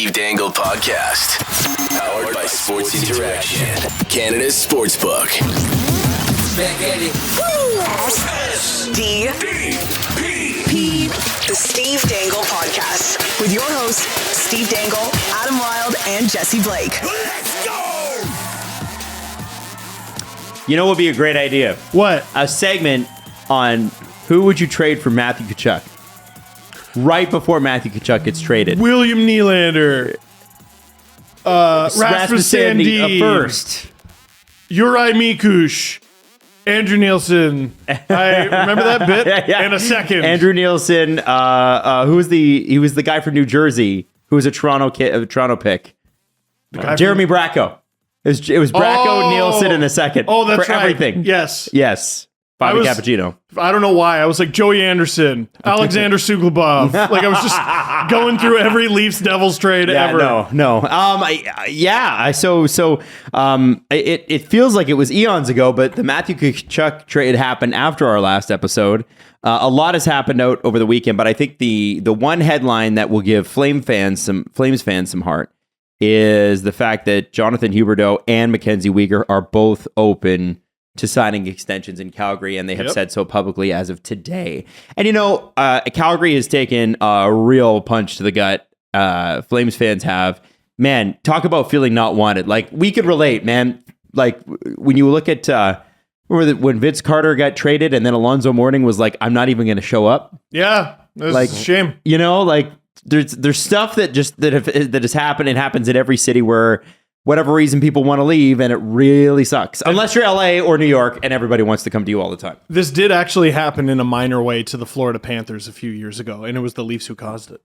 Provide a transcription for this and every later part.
Steve Dangle Podcast. Powered by Sports Interaction. Canada's Sportsbook. SDPP. The Steve Dangle Podcast. With your hosts, Steve Dangle, Adam Wilde, and Jesse Blake. Let's go! You know what would be a great idea? What? A segment on who would you trade for Matthew Tkachuk? Right before Matthew Tkachuk gets traded. William Nylander. Rasmus Sandin. First. Uri Mikush. Andrew Nielsen. I remember that bit in a second. Andrew Nielsen, he was the guy from New Jersey who was a Toronto pick. Jeremy Bracco. It was Bracco, Nielsen in the second. Oh, that's for right. Everything. Yes. Bobby Cappuccino. I don't know why. I was like Joey Anderson, Alexander Suglobov. Like I was just going through every Leafs Devils trade ever. No. It feels like it was eons ago, but the Matthew Tkachuk trade happened after our last episode. A lot has happened out over the weekend, but I think the one headline that will give Flames fans some heart is the fact that Jonathan Huberdeau and Mackenzie Weegar are both open to signing extensions in Calgary, and they have said so publicly as of today. And Calgary has taken a real punch to the gut. Flames fans have. Man, talk about feeling not wanted. Like, we could relate, man. Like, when you look at when Vince Carter got traded, and then Alonzo Mourning was like, "I'm not even going to show up." Yeah, it's a shame. There's stuff that has happened and happens in every city where, whatever reason, people want to leave, and it really sucks. Unless you're LA or New York and everybody wants to come to you all the time. This did actually happen in a minor way to the Florida Panthers a few years ago, and it was the Leafs who caused it.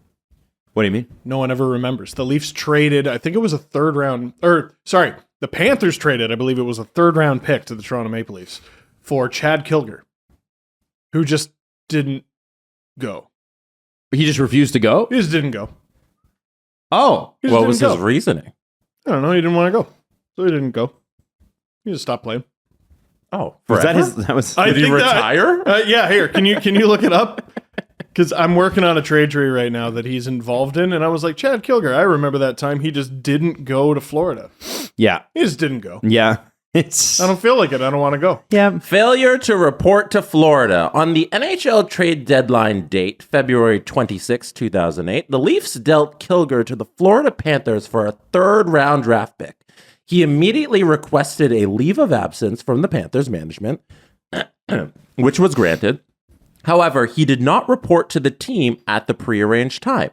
What do you mean? No one ever remembers. The Leafs traded, I think it was the Panthers traded, I believe it was a third-round pick to the Toronto Maple Leafs for Chad Kilger, who just didn't go. He just refused to go? He just didn't go. Oh. What was his reasoning? I don't know. He didn't want to go, so he didn't go. He just stopped playing. Oh, was forever? Did he retire? Yeah. Here, can you look it up? Because I'm working on a trade tree right now that he's involved in, and I was like, Chad Kilger. I remember that time he just didn't go to Florida. Yeah, he just didn't go. Yeah, I don't feel like it. I don't want to go. Yeah. Failure to report to Florida. On the NHL trade deadline date, February 26, 2008, the Leafs dealt Kilger to the Florida Panthers for a third-round draft pick. He immediately requested a leave of absence from the Panthers management, which was granted. However, he did not report to the team at the prearranged time.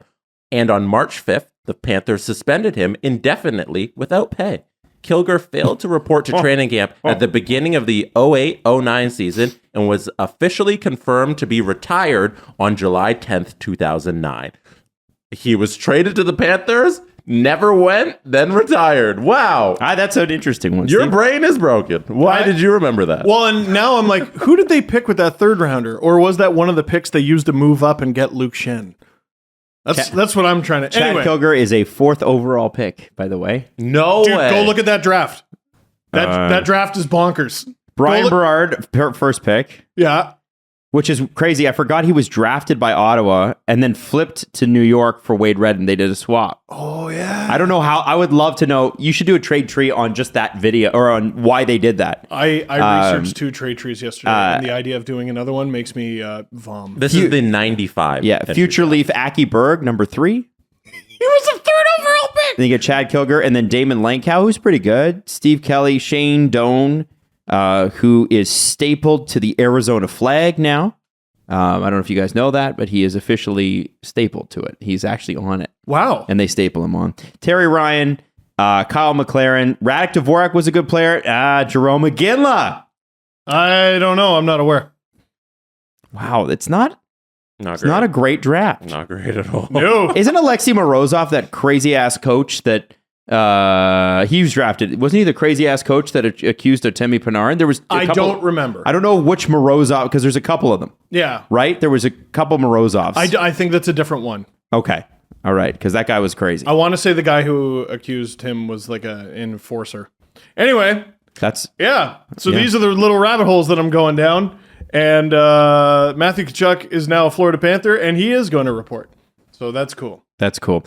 And on March 5th, the Panthers suspended him indefinitely without pay. Kilger failed to report to training camp at the beginning of the 08-09 season and was officially confirmed to be retired on July 10th, 2009. He was traded to the Panthers, never went, then retired. Wow. That's an interesting one. Your Steve. brain is broken. Why did you remember that? Well, and now I'm like, who did they pick with that third rounder? Or was that one of the picks they used to move up and get Luke Shen? That's what I'm trying to... Chad Kilger is a 4th overall pick, by the way. No way. Go look at that draft. That draft is bonkers. Brian Berard, first pick. Yeah. Which is crazy. I forgot he was drafted by Ottawa and then flipped to New York for Wade Redden. They did a swap. Oh, yeah. I don't know how. I would love to know. You should do a trade tree on just that video or on why they did that. I researched 2 trade trees yesterday, and the idea of doing another one makes me vom. This is the 95. Yeah. Future Leaf Aki Berg, number 3. He was the 3rd overall pick. Then you get Chad Kilger and then Damon Langkow, who's pretty good. Steve Kelly, Shane Doan, who is stapled to the Arizona flag now. I don't know if you guys know that, but he is officially stapled to it. He's actually on it. Wow. And they staple him on. Terry Ryan, Kyle McLaren, Radek Dvorak was a good player. Jerome McGinley. I don't know. I'm not aware. Wow, it's not a great draft. Not great at all. No. Isn't Alexei Morozov that crazy ass coach that he was drafted? Wasn't he the crazy ass coach that accused Artemi Panarin? There was I don't remember. I don't know which Morozov, because there's a couple of them. Yeah. Right? There was a couple Morozovs. I think that's a different one. Okay. All right. Because that guy was crazy. I want to say the guy who accused him was like an enforcer. Anyway. Yeah. So these are the little rabbit holes that I'm going down. And Matthew Tkachuk is now a Florida Panther, and he is going to report. So that's cool. That's cool.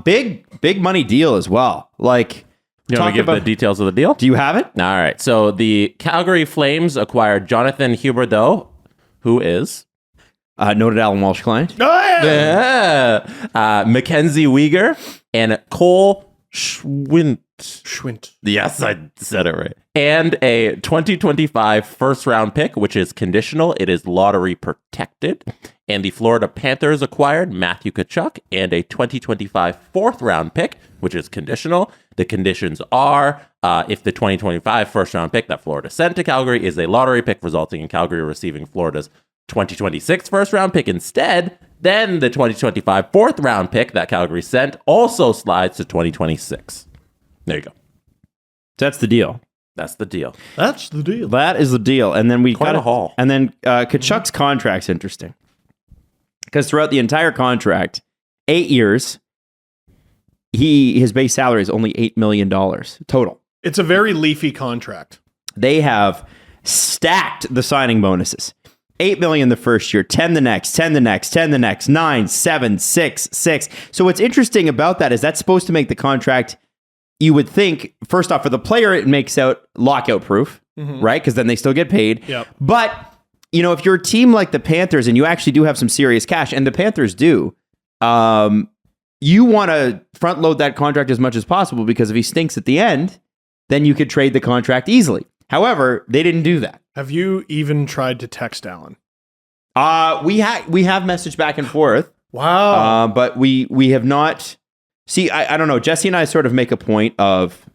Big money deal as well. Like, You want to give the details of the deal? do you have it? All right. So the Calgary Flames acquired Jonathan Huberdeau, who is Noted Alan Walsh client. Mackenzie Weegar and Cole Schwint. Yes, I said it right. And a 2025 first round pick, which is conditional. It is lottery protected. And the Florida Panthers acquired Matthew Tkachuk and a 2025 fourth round pick, which is conditional. The conditions are if the 2025 first round pick that Florida sent to Calgary is a lottery pick, resulting in Calgary receiving Florida's 2026 first round pick instead, then the 2025 fourth round pick that Calgary sent also slides to 2026. There you go. That's the deal. That's the deal. That's the deal. That is the deal. And then we Quite got a haul. And then Tkachuk's contract's interesting. Because throughout the entire contract, 8 years, his base salary is only $8 million total. It's a very leafy contract. They have stacked the signing bonuses. 8 million the first year, 10 the next, 10 the next, 10 the next, 9, 7, 6, 6. So what's interesting about that is that's supposed to make the contract, you would think, first off, for the player, it makes out lockout proof, right? Because then they still get paid. Yep. But, you know, if you're a team like the Panthers and you actually do have some serious cash, and the Panthers do, you want to front load that contract as much as possible, because if he stinks at the end, then you could trade the contract easily. However, they didn't do that. Have you even tried to text Alan? We have messaged back and forth. Wow. But we have not. See, I don't know. Jesse and I sort of make a point of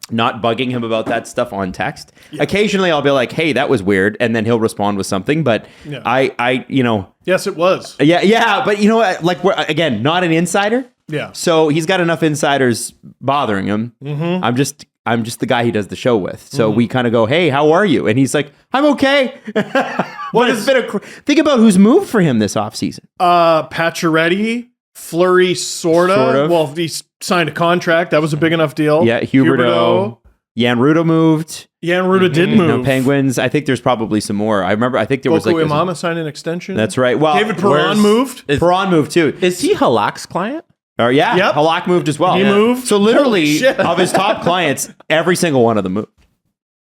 not bugging him about that stuff on text. Yeah. Occasionally, I'll be like, "Hey, that was weird," and then he'll respond with something. But yeah. I, you know, yes, it was. Yeah. But you know what? Like, we're again not an insider. Yeah. So he's got enough insiders bothering him. Mm-hmm. I'm just the guy he does the show with. So we kind of go, "Hey, how are you?" And he's like, "I'm okay." Well, it's been think about who's moved for him this offseason. Pacioretty, Fleury, sort of. Well, he signed a contract. That was a big enough deal. Yeah, Huberdeau. Jan Ruda moved. Jan Ruda did move. No, Penguins. I think there's probably some more. I think there was Boko Imama signed an extension. That's right. Well, David Perron moved. Perron moved too. Is he Halak's client? Yeah, yep. Halak moved as well. He moved. So literally, of his top clients, every single one of them moved.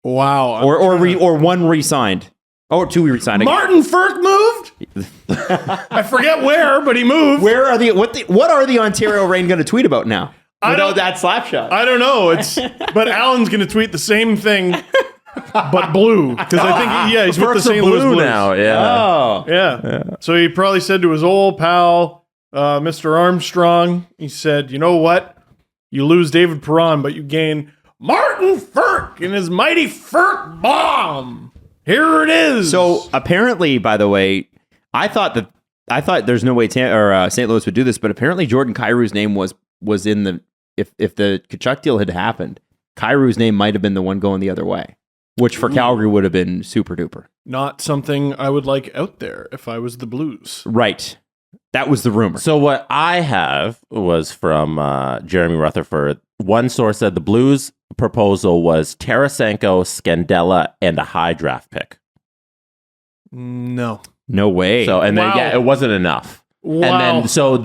Wow. Or one re-signed. Or two re-signed. Martin Firk moved? I forget where, but he moved. Where are what are the Ontario Reign going to tweet about now? Without that slap shot. I don't know. But Alan's going to tweet the same thing, but blue. Because I think, he's with the St. Louis Blues now. Yeah. Oh. Yeah. So he probably said to his old pal, Mr. Armstrong, he said, "You know what? You lose David Perron, but you gain Martin Firk and his mighty Firk bomb. Here it is." So apparently, by the way, I thought there's no way St. Louis would do this, but apparently Jordan Kyrou's name was in the if the Tkachuk deal had happened, Kyrou's name might have been the one going the other way, which for Calgary would have been super duper. Not something I would like out there if I was the Blues. Right. That was the rumor. So what I have was from Jeremy Rutherford. One source said the Blues' proposal was Tarasenko, Scandella, and a high draft pick. No way. So and then it wasn't enough. Wow. And then so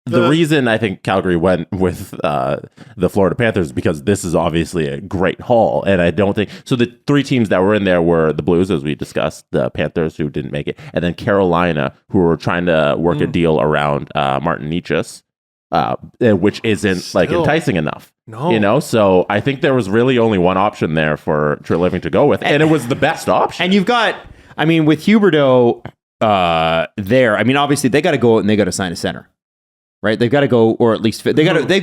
the reason I think Calgary went with the Florida Panthers is because this is obviously a great haul, and I don't think so. The three teams that were in there were the Blues, as we discussed, the Panthers, who didn't make it, and then Carolina, who were trying to work a deal around Martin Necas, which isn't like enticing enough. No, you know. So I think there was really only one option there for Treliving to go with, and it was the best option. And you've got, I mean, with Huberdeau there, I mean, obviously they got to go out and they got to sign a center. Right, they've got to go, or at least they've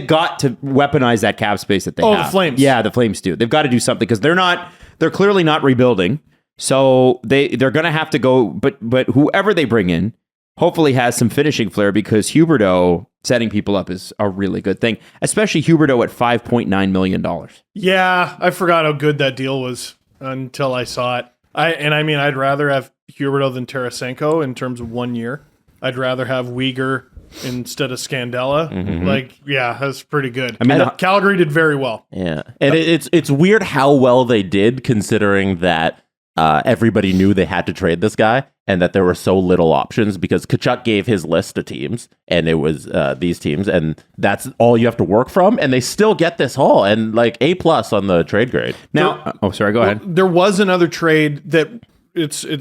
got to weaponize that cap space that they have. The Flames, yeah, the Flames do. They've got to do something because they're clearly not rebuilding. So they're going to have to go. But whoever they bring in, hopefully has some finishing flair, because Huberdeau setting people up is a really good thing, especially Huberdeau at $5.9 million. Yeah, I forgot how good that deal was until I saw it. I'd rather have Huberdeau than Tarasenko in terms of 1 year. I'd rather have Weegar instead of Scandella. Mm-hmm. That's pretty good. I mean, Calgary did very well. Yeah, and it's weird how well they did, considering that everybody knew they had to trade this guy, and that there were so little options because Tkachuk gave his list of teams, and it was these teams, and that's all you have to work from, and they still get this haul, and like A+ on the trade grade. Now, sorry, go ahead. There was another trade that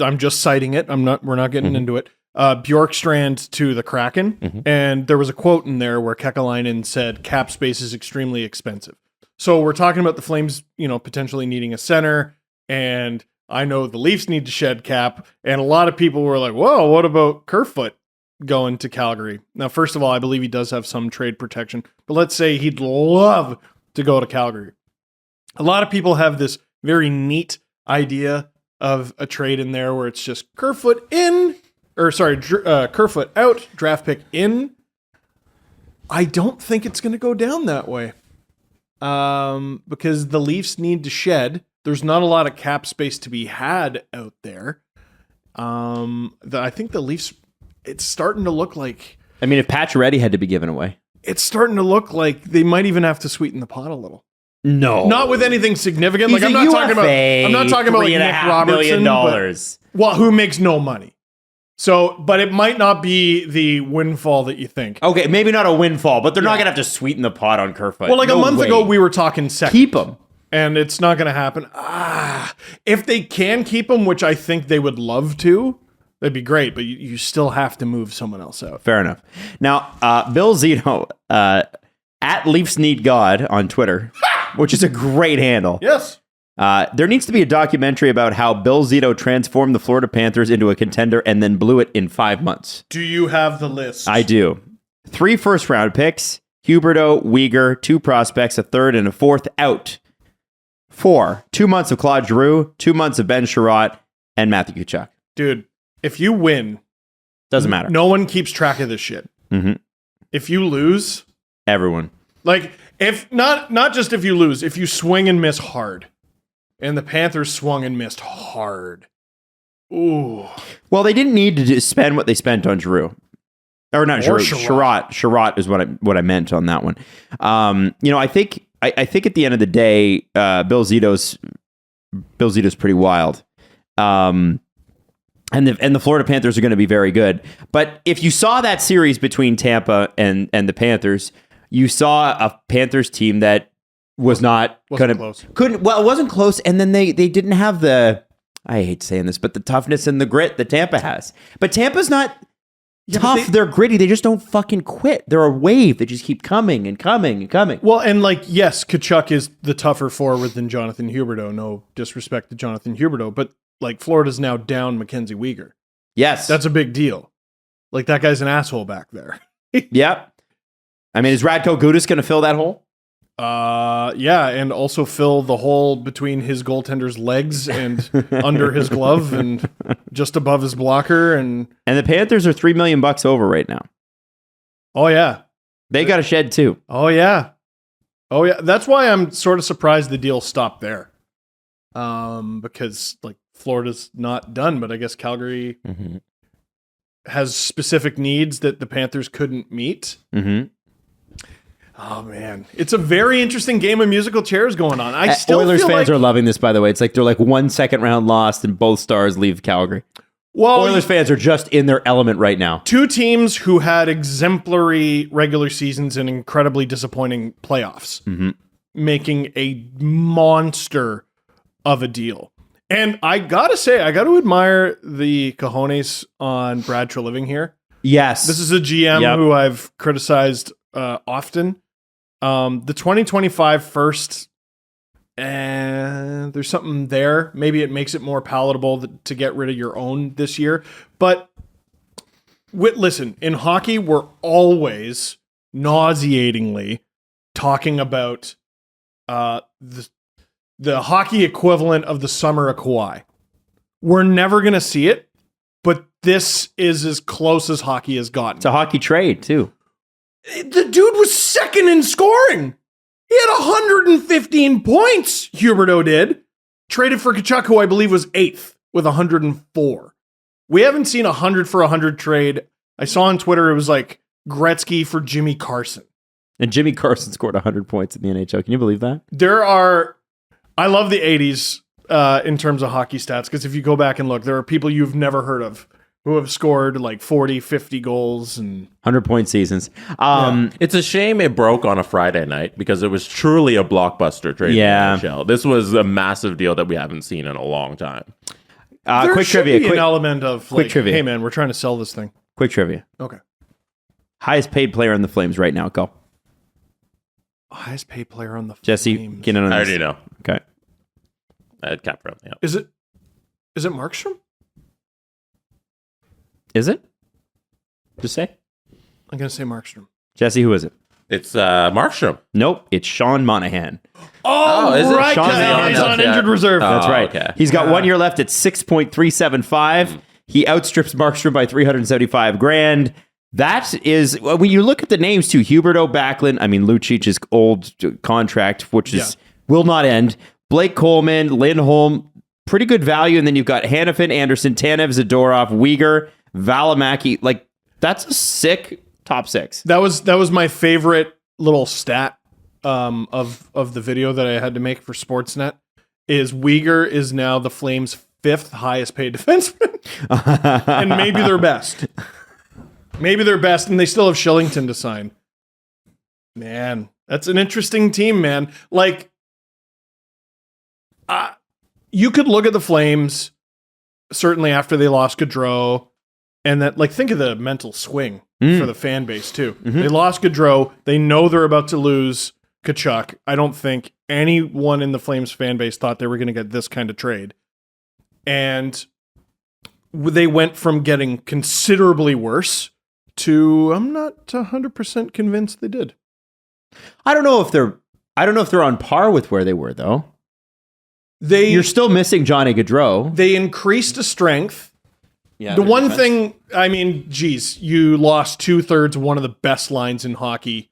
I'm just citing it. We're not getting into it. Bjorkstrand to the Kraken, and there was a quote in there where Kekalainen said cap space is extremely expensive. So we're talking about the Flames, potentially needing a center, and I know the Leafs need to shed cap, and a lot of people were like, whoa, what about Kerfoot going to Calgary? Now, first of all, I believe he does have some trade protection, but let's say he'd love to go to Calgary. A lot of people have this very neat idea of a trade in there where it's just Kerfoot out, draft pick in. I don't think it's going to go down that way because the Leafs need to shed. There's not a lot of cap space to be had out there. I think the Leafs, it's starting to look like... I mean, if Pacioretty had to be given away. It's starting to look like they might even have to sweeten the pot a little. No. Not with anything significant. He's I'm not talking about like Nick Robertson. But, who makes no money. So, but it might not be the windfall that you think. Okay, maybe not a windfall, but they're not going to have to sweeten the pot on Kerfoot. Well, like a month ago, we were talking second. Keep him. And it's not going to happen. If they can keep him, which I think they would love to, that'd be great. But you still have to move someone else out. Fair enough. Now, Bill Zito, at Leafs Need God on Twitter, which is a great handle. Yes. There needs to be a documentary about how Bill Zito transformed the Florida Panthers into a contender and then blew it in 5 months. Do you have the list? I do. 3 first-round picks, Huberdeau, Weegar, 2 prospects, a third, and a fourth out. 4, 2 months of Claude Giroux, 2 months of Ben Sherratt, and Matthew Tkachuk. Dude, if you win... Doesn't matter. No one keeps track of this shit. Mm-hmm. If you lose... Everyone. Like, if not just if you lose, if you swing and miss hard. And the Panthers swung and missed hard. Ooh. Well, they didn't need to spend what they spent on Giroux. Or not Giroux. Sherratt. Sherratt is what I meant on that one. I think at the end of the day, Bill Zito's pretty wild. And the Florida Panthers are going to be very good. But if you saw that series between Tampa and the Panthers, you saw a Panthers team that was not close. It wasn't close, and then they didn't have the, I hate saying this, but the toughness and the grit that Tampa has. But Tampa's not tough. They're gritty. They just don't fucking quit. They're a wave that just keep coming and coming and coming. Well, and yes, Tkachuk is the tougher forward than Jonathan Huberdeau. No disrespect to Jonathan Huberdeau, but Florida's now down Mackenzie Weegar. Yes. That's a big deal. That guy's an asshole back there. Yep. I mean, is Radko Gudas going to fill that hole? Yeah, and also fill the hole between his goaltender's legs and under his glove and just above his blocker. And the Panthers are $3 million over right now. Oh, yeah. They got a shed too. Oh, yeah. That's why I'm sort of surprised the deal stopped there. Because Florida's not done, but I guess Calgary has specific needs that the Panthers couldn't meet. Mm-hmm. Oh, man. It's a very interesting game of musical chairs going on. Oilers fans are loving this, by the way. It's they're 1 second round lost and both stars leave Calgary. Well, Oilers fans are just in their element right now. 2 teams who had exemplary regular seasons and incredibly disappointing playoffs, making a monster of a deal. And I got to admire the cojones on Brad Treliving here. Yes. This is a GM who I've criticized often. The 2025 first, and there's something there. Maybe it makes it more palatable to get rid of your own this year. But listen, in hockey, we're always nauseatingly talking about the hockey equivalent of the summer of Kawhi. We're never going to see it, but this is as close as hockey has gotten. It's a hockey trade, too. The dude was second in scoring. He had 115 points, Huberdeau did. Traded for Tkachuk, who I believe was 8th with 104. We haven't seen 100 for 100 trade. I saw on Twitter it was like Gretzky for Jimmy Carson. And Jimmy Carson scored 100 points in the NHL. Can you believe that? I love the 80s in terms of hockey stats, because if you go back and look, there are people you've never heard of who have scored like 40, 50 goals and 100-point seasons. It's a shame it broke on a Friday night because it was truly a blockbuster trade. Yeah. In the NHL. This was a massive deal that we haven't seen in a long time. there Quick should trivia. be an element of quick like, trivia. hey man, we're trying to sell this thing. Quick trivia. Okay. Highest paid player in the Flames right now. Go. Highest paid player on the Jesse, Flames. get in on I this. already know. Okay. I had Cap from. Yeah. Is it Markstrom? Is it? Just say. I'm gonna say Markstrom. Jesse, who is it? It's Markstrom. Nope. It's Sean Monahan. Oh, is it? right. Sean's 'cause on he's that. on injured reserve. That's right. Okay. He's got 1 year left at 6.375. He outstrips Markstrom by $375,000. That is, when you look at the names too, Huberdeau, Backlund, I mean, Lucic's old contract, which is will not end. Blake Coleman, Lindholm, pretty good value. And then you've got Hannafin, Anderson, Tanev, Zadorov, Uyghur, Valimaki. Like, that's a sick top six. That was my favorite little stat of the video that I had to make for Sportsnet. Is Uyghur is now the Flames' 5th highest paid defenseman, and maybe their best. Maybe their best, and they still have Shillington to sign. Man, that's an interesting team, man. Like, you could look at the Flames, certainly after they lost Gaudreau, and that, like, think of the mental swing for the fan base, too. They lost Gaudreau. They know they're about to lose Tkachuk. I don't think anyone in the Flames fan base thought they were going to get this kind of trade. And they went from getting considerably worse to I'm not 100% convinced they did. I don't know if they're on par with where they were, though. You're They still missing Johnny Gaudreau. they increased a strength. Yeah, The one thing, I mean, geez, you lost 2/3 of one of the best lines in hockey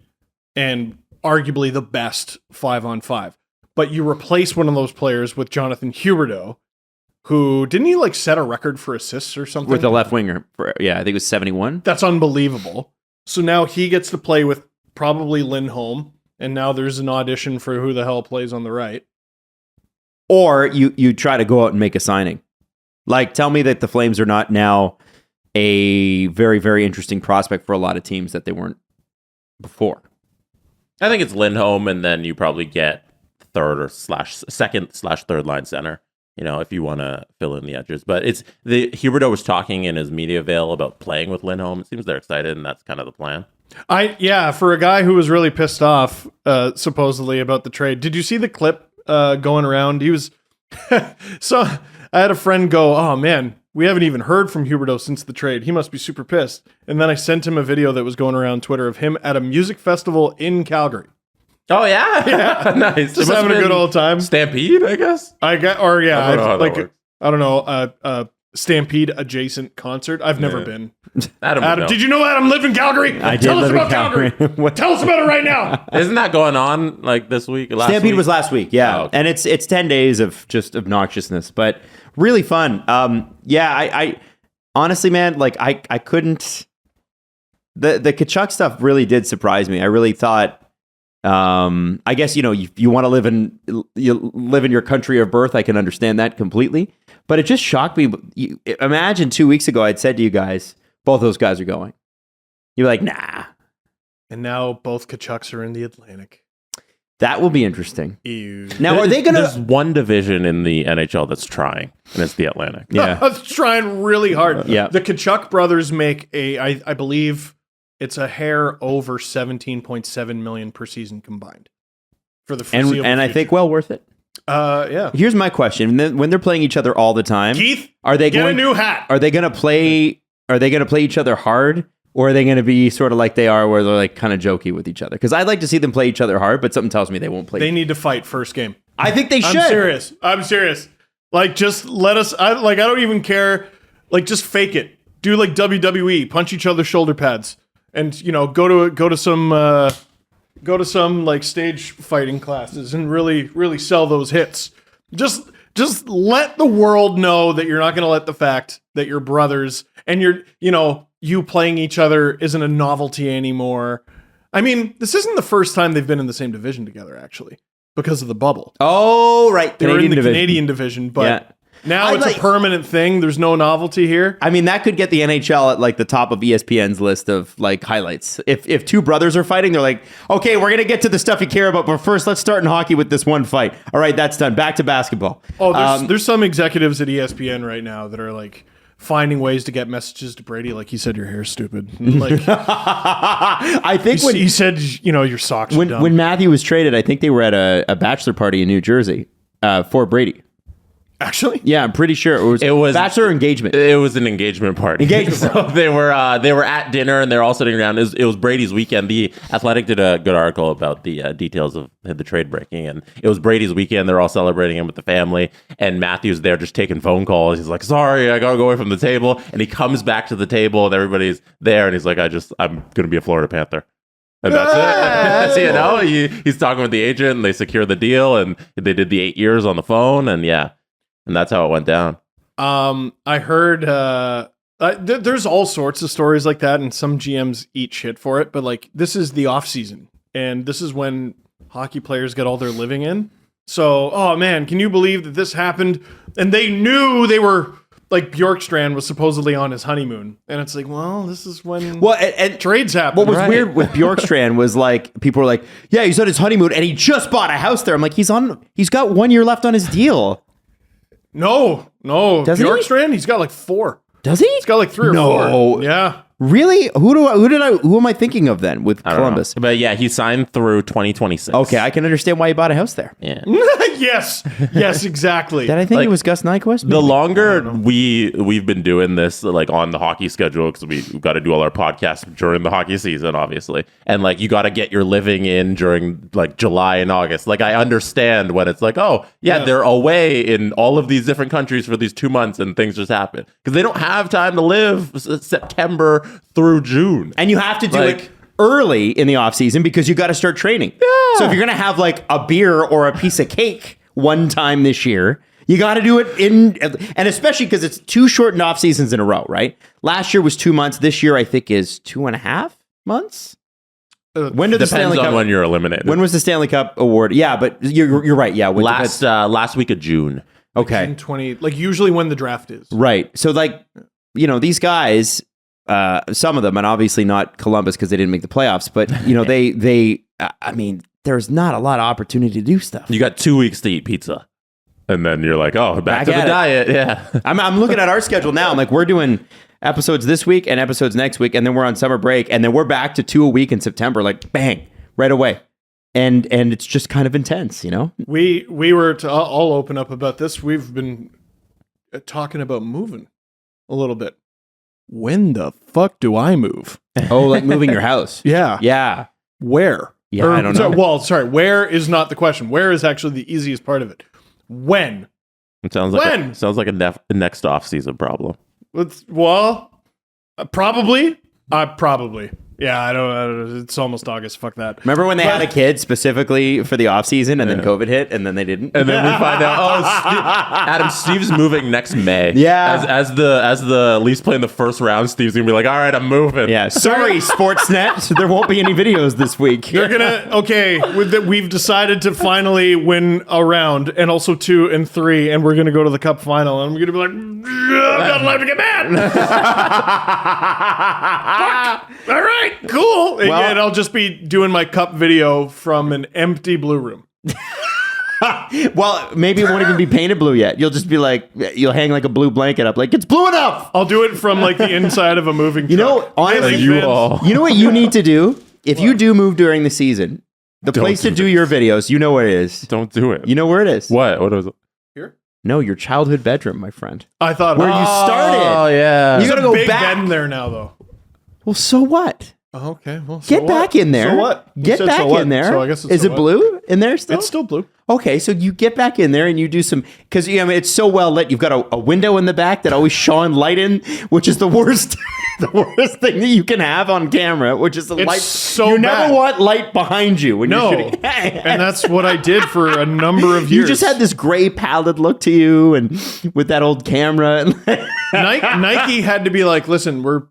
and arguably the best 5-on-5. But you replace one of those players with Jonathan Huberdeau, who didn't he like set a record for assists or something? with the left winger. I think it was 71. That's unbelievable. So now he gets to play with probably Lindholm, and now there's an audition for who the hell plays on the right. Or you try to go out and make a signing. Like, tell me that the Flames are not now a very, very interesting prospect for a lot of teams that they weren't before. I think it's Lindholm, and then you probably get second/third line center. You know, if you want to fill in the edges. But it's Huberdeau was talking in his media avail about playing with Lindholm. It seems they're excited, and that's kind of the plan. For a guy who was really pissed off, supposedly about the trade. Did you see the clip going around? He was so. I had a friend go, "Oh man, we haven't even heard from Huberdeau since the trade. He must be super pissed." And then I sent him a video that was going around Twitter of him at a music festival in Calgary. Oh yeah, nice. Just having a good old time. Stampede, I guess. I don't know how that works. I don't know, Stampede adjacent concert. I've never been. Adam, did you know Adam lived in Calgary? I did Tell us live in about Calgary. Calgary. Tell us about it right now. Isn't that going on like this week? Stampede was last week, yeah. Oh, okay. And it's 10 days of just obnoxiousness, but really fun. I honestly, man, like I couldn't. The Tkachuk stuff really did surprise me. I really thought. I guess you want to live in your country of birth. I can understand that completely, but it just shocked me. Imagine 2 weeks ago, I'd said to you guys, both those guys are going. You're like, nah. And now both Tkachuks are in the Atlantic. That will be interesting. Ew. Now, are they going There's to? one division in the NHL that's trying, and it's the Atlantic. Yeah, I was trying really hard. Yeah. The Tkachuk brothers make I believe it's a hair over 17.7 million per season combined for the foreseeable and I future. think well worth it. Yeah. Here's my question: when they're playing each other all the time, Keith, are they get going? a new hat. Are they going to play? Are they going to play each other hard, or are they going to be sort of like they are, where they're like kind of jokey with each other? Because I'd like to see them play each other hard, but something tells me they won't play. They need to fight first game. I think they should. I'm serious. Like, just let us. I don't even care. Like, just fake it. Do like WWE. Punch each other's shoulder pads, and go to some like stage fighting classes and really sell those hits. Just let the world know that you're not going to let the fact that you're brothers and you playing each other isn't a novelty anymore. I mean, this isn't the first time they've been in the same division together, actually, because of the bubble. Oh, right. They were in the division. Canadian division, but Now I it's like- a permanent thing. There's no novelty here. I mean, that could get the NHL at like the top of ESPN's list of like highlights. If two brothers are fighting, they're like, okay, we're gonna get to the stuff you care about, but first let's start in hockey with this one fight. All right, that's done. Back to basketball. Oh, there's some executives at ESPN right now that are like finding ways to get messages to Brady, like he said your hair's stupid. Like I think he said, your socks are dumb. when Matthew was traded, I think they were at a bachelor party in New Jersey for Brady. Actually, Yeah, I'm pretty sure it was bachelor engagement. It was an engagement party. So they were at dinner and they're all sitting around. It was Brady's weekend. The Athletic did a good article about the details of the trade breaking, and it was Brady's weekend. They're all celebrating him with the family, and Matthew's there just taking phone calls. He's like, "Sorry, I gotta go away from the table," and he comes back to the table, and everybody's there, and he's like, "I'm gonna be a Florida Panther." And that's it. He's talking with the agent, and they secure the deal, and they did the 8 years on the phone, and yeah. And that's how it went down. I heard there's all sorts of stories like that, and some GMs eat shit for it. But like, this is the off season, and this is when hockey players get all their living in. So, oh man, can you believe that this happened? And they knew they were like Bjorkstrand was supposedly on his honeymoon, and it's like, well, this is when and trades happen. What was weird with Bjorkstrand was like people were like, "Yeah, he's on his honeymoon, and he just bought a house there." I'm like, he's got 1 year left on his deal. No. Doesn't Bjorkstrand, he's got like 4. Does he? He's got like 3 or 4. Yeah. Really? Who am I thinking of then with Columbus? But yeah, he signed through 2026. Okay, I can understand why he bought a house there. Yeah. Yes, exactly. Did I think it was Gus Nyquist? The longer we've been doing this, like on the hockey schedule, because we've got to do all our podcasts during the hockey season, obviously, and like you got to get your living in during like July and August. Like I understand when it's like, oh yeah, they're away in all of these different countries for these 2 months, and things just happen because they don't have time to live September through June, and you have to do it early in the off season because you got to start training. Yeah. So if you're gonna have like a beer or a piece of cake one time this year, you got to do it and especially because it's 2 shortened off seasons in a row, right? Last year was 2 months. This year I think is 2.5 months. When did the Stanley Cup? When you're eliminated. When was the Stanley Cup award? Yeah, but you're right. Yeah, last week of June. Okay, June 20, like usually when the draft is. Right. So like these guys. Some of them, and obviously not Columbus because they didn't make the playoffs, but I mean, there's not a lot of opportunity to do stuff. You got 2 weeks to eat pizza, and then you're like, oh, back to the diet. Yeah, I'm looking at our schedule now. I'm like, we're doing episodes this week and episodes next week, and then we're on summer break, and then we're back to 2 a week in September, like bang, right away. And it's just kind of intense, We were I'll open up about this. We've been talking about moving a little bit. When the fuck do I move? Oh, like moving your house. Yeah. Where? Yeah, I don't know. Sorry, where is not the question. Where is actually the easiest part of it? When? It sounds like a next off-season problem. Probably. Yeah, I don't. It's almost August. Fuck that. Remember when they had a kid specifically for the off season, and then COVID hit, and then they didn't, and then we find out, Steve's moving next May. Yeah, as the Leafs play in the first round, Steve's gonna be like, all right, I'm moving. Yeah, sorry, Sportsnet, there won't be any videos this week. They're gonna we've decided to finally win a round, and also 2 and 3, and we're gonna go to the Cup final, and I'm gonna be like, I'm not allowed to get mad. All right. Cool. And I'll just be doing my Cup video from an empty blue room. Well, maybe it won't even be painted blue yet. You'll just be like, you'll hang like a blue blanket up, like it's blue enough. I'll do it from like the inside of a moving truck. Honestly, you know what you need to do? If you do move during the season, the place to do your videos, you know where it is. Don't do it. You know where it is. What was it? Here? No, your childhood bedroom, my friend. I thought where you started. Oh yeah. You gotta go big back. bed there now, though. Well, so what? Oh, okay. Well, get back in there. So what? Get back in there. So I guess is it blue in there still? It's still blue. Okay, so you get back in there and you do some, because it's so well lit. You've got a window in the back that always shone light in, which is the worst, the worst thing that you can have on camera, which is the light. So you bad. never want light behind you when you're shooting. And that's what I did for a number of years. You just had this gray pallid look to you, and with that old camera. Nike had to be like, listen, we're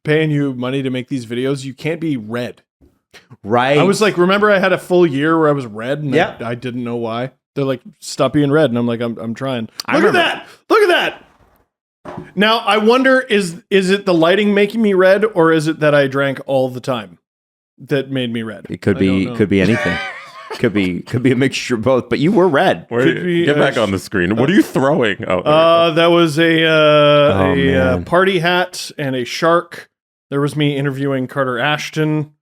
paying you money to make these videos. You can't be red. Right. I was like, remember I had a full year where I was red and I didn't know why. They're like, stop being red. And I'm like, I'm trying. I Look at remember- that. Look at that. Now, I wonder, is it the lighting making me red, or is it that I drank all the time that made me red? It could I don't be know. anything. could be a mixture of both. But you were red. Could be, Get back on the screen. What are you throwing? Oh, there we go. That was a man. party hat and a shark. There was me interviewing Carter Ashton.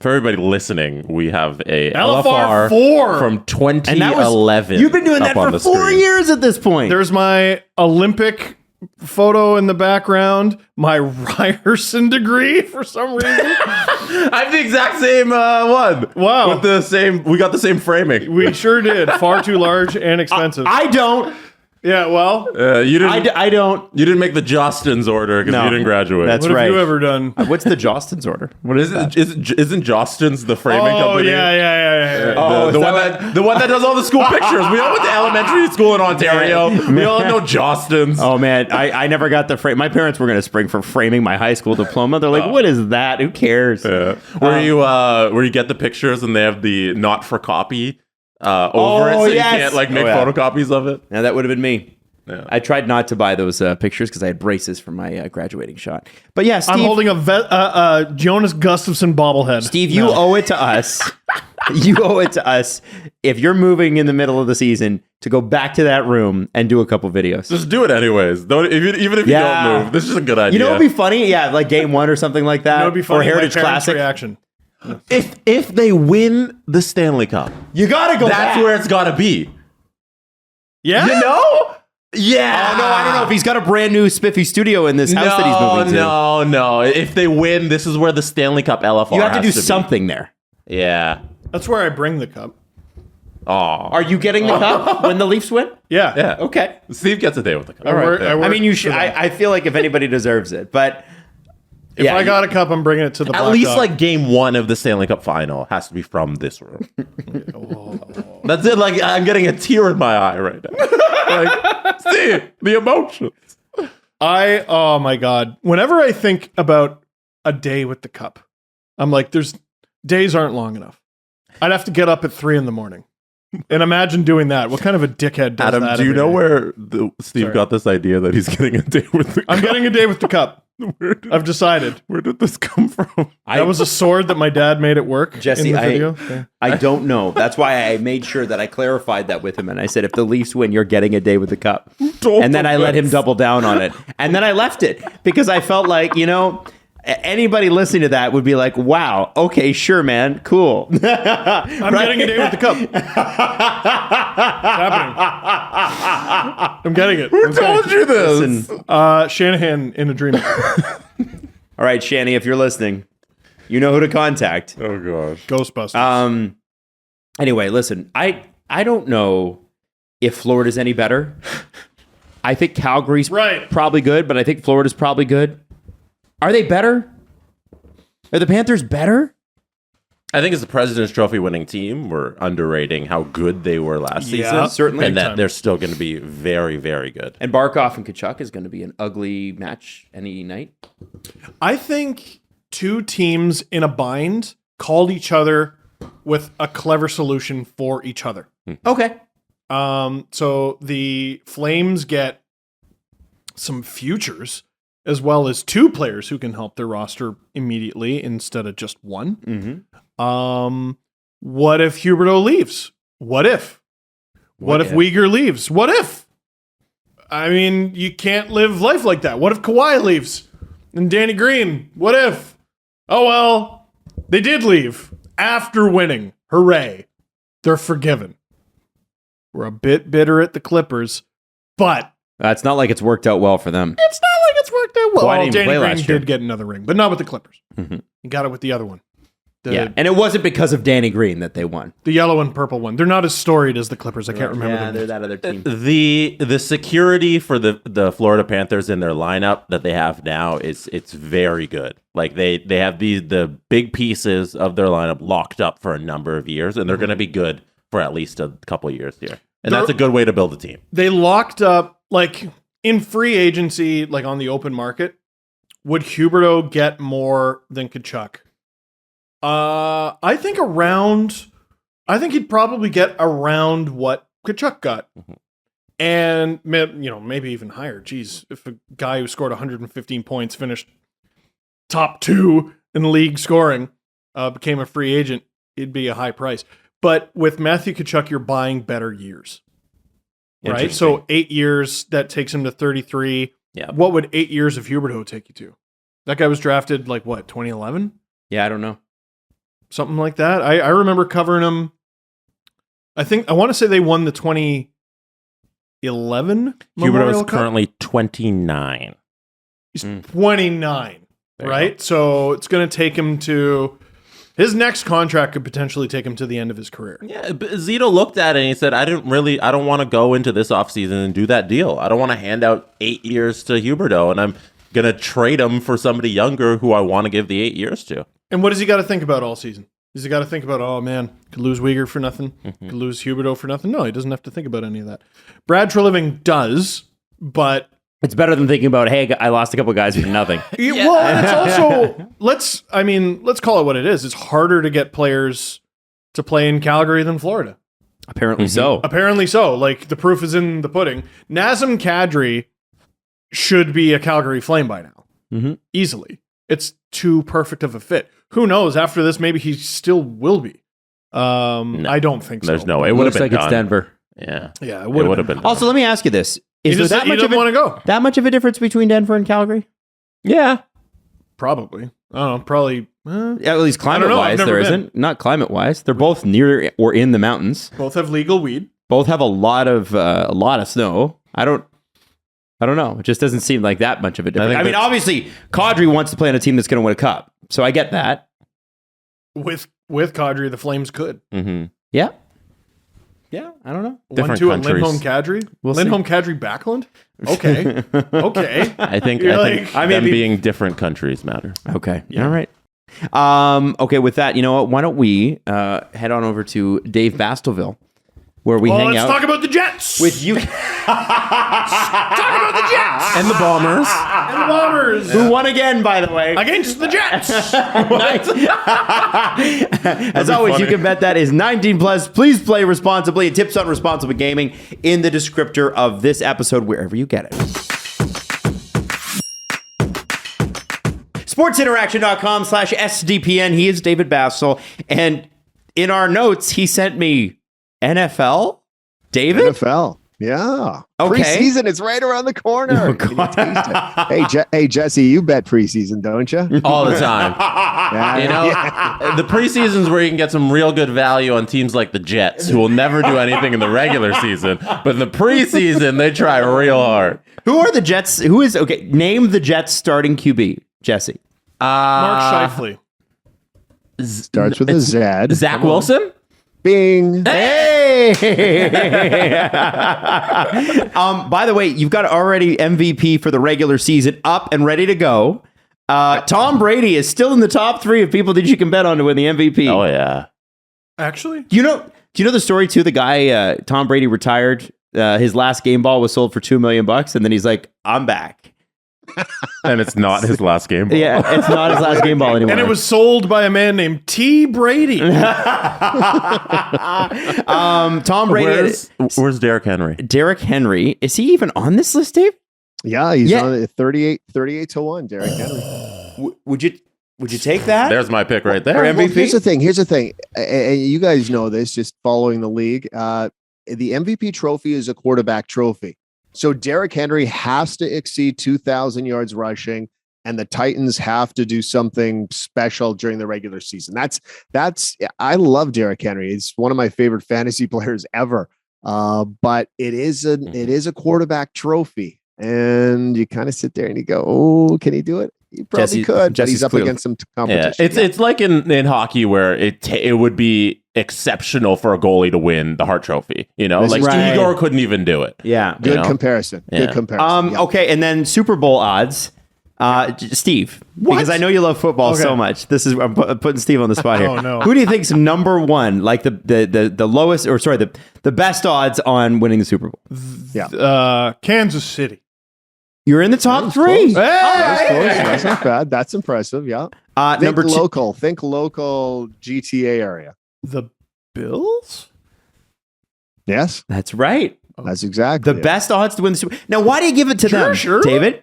For everybody listening, we have a LFR LFR 4 from And that was 2011. You've been doing up that on for the 4 screen. years at this point. There's my Olympic photo in the background, my Ryerson degree for some reason. I have the exact same one. Wow. With the same, we got the same framing. We sure did. Far too large and expensive. I don't. Yeah, well, You didn't. I don't. You didn't make the Jostens order because No. you didn't graduate. That's what right. have you ever done? What's the Jostens order? What is it? Isn't Jostens the framing Oh, company? yeah. Oh, the is one that the one that does all the school pictures. We all went to elementary school in Ontario. We all know Jostens. Oh man, I never got the frame. My parents were going to spring for framing my high school diploma. They're like, "What is that? Who cares?" Where you get the pictures and they have the not for copy over it, so yes. you can't like make Oh, yeah. photocopies of it. Now that would have been me. Yeah. I tried not to buy those pictures because I had braces for my graduating shot. But yeah, Steve, I'm holding a Jonas Gustafsson bobblehead. Steve, you owe it to us. You owe it to us if you're moving in the middle of the season to go back to that room and do a couple videos. Just do it anyways. Don't even if you Yeah. don't move. This is a good idea. You know, it'd be funny. Yeah, like game one or something like that, It would be funny. or Heritage my parents' Classic. reaction. if they win the Stanley Cup, You gotta go. that's back. where it's got to be. Yeah. You know? Yeah. Oh no, I don't know if he's got a brand new spiffy studio in this house that he's moving to. No. If they win, this is where the Stanley Cup LFR You have to do has be. something there. Yeah. That's where I bring the cup. Oh. Are you getting the cup when the Leafs win? Yeah. Yeah. Okay. Steve gets a day with the cup. I work- Yeah. I work I mean, you should. for them. I feel like if anybody deserves it, but If I got a cup, I'm bringing it to the At Black least Dog. like game one of the Stanley Cup final has to be from this room. That's it. Like I'm getting a tear in my eye right now. Like, Steve, the emotions. oh my God. Whenever I think about a day with the cup, I'm like, days aren't long enough. I'd have to get up at 3 a.m. And imagine doing that. What kind of a dickhead does Adam, that? do you every know day? where Steve Sorry. got this idea that he's getting a day with the I'm cup? getting a day with the cup. I've decided. Where did this come from? That was a sword that my dad made at work. Jesse, in the video. Okay. I don't know. That's why I made sure that I clarified that with him, and I said, if the Leafs win, you're getting a day with the cup. And then I let him double down on it, and then I left it because I felt like anybody listening to that would be like, wow, okay, sure, man, cool. I'm getting a day with the cup. It's happening. I'm getting it. Who told you this? Listen, Shanahan in a dream. all right, Shanny, if you're listening, you know who to contact. Oh gosh. Ghostbusters. Anyway, listen, I don't know if Florida's any better. I think Calgary's Right. probably good, but I think Florida's probably good. Are they better? Are the Panthers better? I think as the President's Trophy winning team, we're underrating how good they were last Yeah, season. certainly. And Big that time. they're still going to be very, very good. And Barkov and Tkachuk is going to be an ugly match any night. I think two teams in a bind called each other with a clever solution for each other. Okay. So the Flames get some futures as well as two players who can help their roster immediately instead of just one. Mm-hmm. What if Huberdeau leaves? What if? What if Uyghur leaves? What if? I mean, you can't live life like that. What if Kawhi leaves? And Danny Green? What if? Oh, well, they did leave after winning. Hooray. They're forgiven. We're a bit bitter at the Clippers, but It's not like it's worked out well for them. it's not like it's worked out well. Kawhi didn't Danny play Green last year. did get another ring, but not with the Clippers. Mhm. He got it with the other one. Yeah, and it wasn't because of Danny Green that they won. The yellow and purple one. They're not as storied as the Clippers. I can't remember Yeah, them. they're that other team. The security for the Florida Panthers in their lineup that they have now it's very good. Like they have the big pieces of their lineup locked up for a number of years, and they're going to be good for at least a couple of years here. And that's a good way to build a team. They locked up, like, in free agency, like on the open market, would Huberdeau get more than Tkachuk? I think around I think he'd probably get around what Tkachuk got. And, maybe even higher. Jeez, if a guy who scored 115 points, finished top 2 in the league scoring, became a free agent, it'd be a high price. But with Matthew Tkachuk, you're buying better years. Right? So 8 years, that takes him to 33. Yeah. What would 8 years of Huberdeau take you to? That guy was drafted, 2011? Yeah, I don't know. Something like that. I remember covering him. I want to say they won the 2011 Memorial Huberdeau's Cup. currently 29. He's 29, right? So it's going to take him to his next contract could potentially take him to the end of his career. Yeah, but Zito looked at it and he said, I don't want to go into this offseason and do that deal. I don't want to hand out 8 years to Huberdeau, and I'm going to trade him for somebody younger who I want to give the 8 years to. And what does he got to think about all season? Does he got to think about, oh man, could lose Weegar for nothing? Could lose Huberdeau for nothing? No, he doesn't have to think about any of that. Brad Treliving does, but It's better than thinking about, hey, I lost a couple guys for nothing. Well, it's also let's call it what it is. It's harder to get players to play in Calgary than Florida. Apparently so. Apparently so. Like, the proof is in the pudding. Nazem Kadri should be a Calgary Flame by now. Easily. It's too perfect of a fit. Who knows? After this, maybe he still will be. No, I don't think so. There's no way. It It would have looks been like it's done. Denver. Yeah. Yeah, it It would would have have been. been. Also, let me ask you this: He Is there just said that he much doesn't of want to go. that much of a difference between Denver and Calgary? Yeah. Probably. I don't know. Probably. At least I don't know. climate-wise, I've never there been. isn't. Not climate-wise. They're both near or in the mountains. Both have legal weed. Both have a lot of snow. I don't know. It just doesn't seem like that much of a difference. think I mean, that's- obviously, Kadri wants to play on a team that's going to win a cup, so I get that. With Kadri, the Flames could. Mm-hmm. Yeah, I don't know. 'Different 1-2 at countries. Lindholm Kadri. We'll see. Lindholm Kadri Backlund. Okay. Okay. I think You're them being different countries matter. Okay. All right. Okay. With that, you know what? Why don't we head on over to Dave Bastelville, where we hang let's out talk about the Jets. with you. Talk about the Jets And the Bombers. and the Bombers Who won again, by the way? against the Jets. Nice. As always, you can bet that is 19 plus. Please play responsibly. And tips on responsible gaming in the descriptor of this episode, wherever you get it. SportsInteraction.com/SDPN. He is David Bastel. And in our notes, he sent me NFL. David? NFL. Yeah. Okay. Preseason is right around the corner. Oh, Can you God. taste it? Hey, Jesse, you bet preseason, don't you? All the time. Yeah. You know, the preseason's where you can get some real good value on teams like the Jets, who will never do anything in the regular season. But in the preseason, they try real hard. Who are the Jets? Name the Jets starting QB, Jesse. Mark Scheifele. Starts with a Z. Zach Wilson? Bing. Hey! By the way, you've got already MVP for the regular season up and ready to go. Tom Brady is still in the top 3 of people that you can bet on to win the MVP. Oh, yeah. Actually? Do you know the story too? The guy, Tom Brady retired. His last game ball was sold for $2 million, and then he's like, "I'm back." And it's not his last game. Yeah, it's not his last game ball anymore. And it was sold by a man named T. Brady. Tom Brady. Where's Derrick Henry? Derrick Henry. Is he even on this list, Dave? Yeah, he's Yeah. on it 38 to 1, Derrick Henry. Would you take that? There's my pick right there. For MVP? Well, here's the thing. And you guys know this, just following the league. The MVP trophy is a quarterback trophy. So Derrick Henry has to exceed 2,000 yards rushing, and the Titans have to do something special during the regular season. I love Derrick Henry. He's one of my favorite fantasy players ever. But it is a quarterback trophy, and you kind of sit there and you go, "Oh, can he do it?" He probably could, but Jesse's he's up clearly- against some Yeah, competition. it's like in hockey where it would be exceptional for a goalie to win the Hart Trophy. You know, This like is right. Igor couldn't even do it. Yeah. Good you know? comparison. Yeah. Good comparison. Yeah. Okay, and then Super Bowl odds. Steve, because I know you love football Okay. so much. I'm putting Steve on the spot here. Oh, no. Who do you think's number one, like the lowest, or sorry, the best odds on winning the Super Bowl? Kansas City. You're in the top 3. Close. That's close. That's not bad. That's impressive. Yeah. Think Number 2. local. Think local GTA area. The Bills? Yes, That's right. that's exactly The it. best odds to win the Super. Now, why do you give it to them, Sure. David?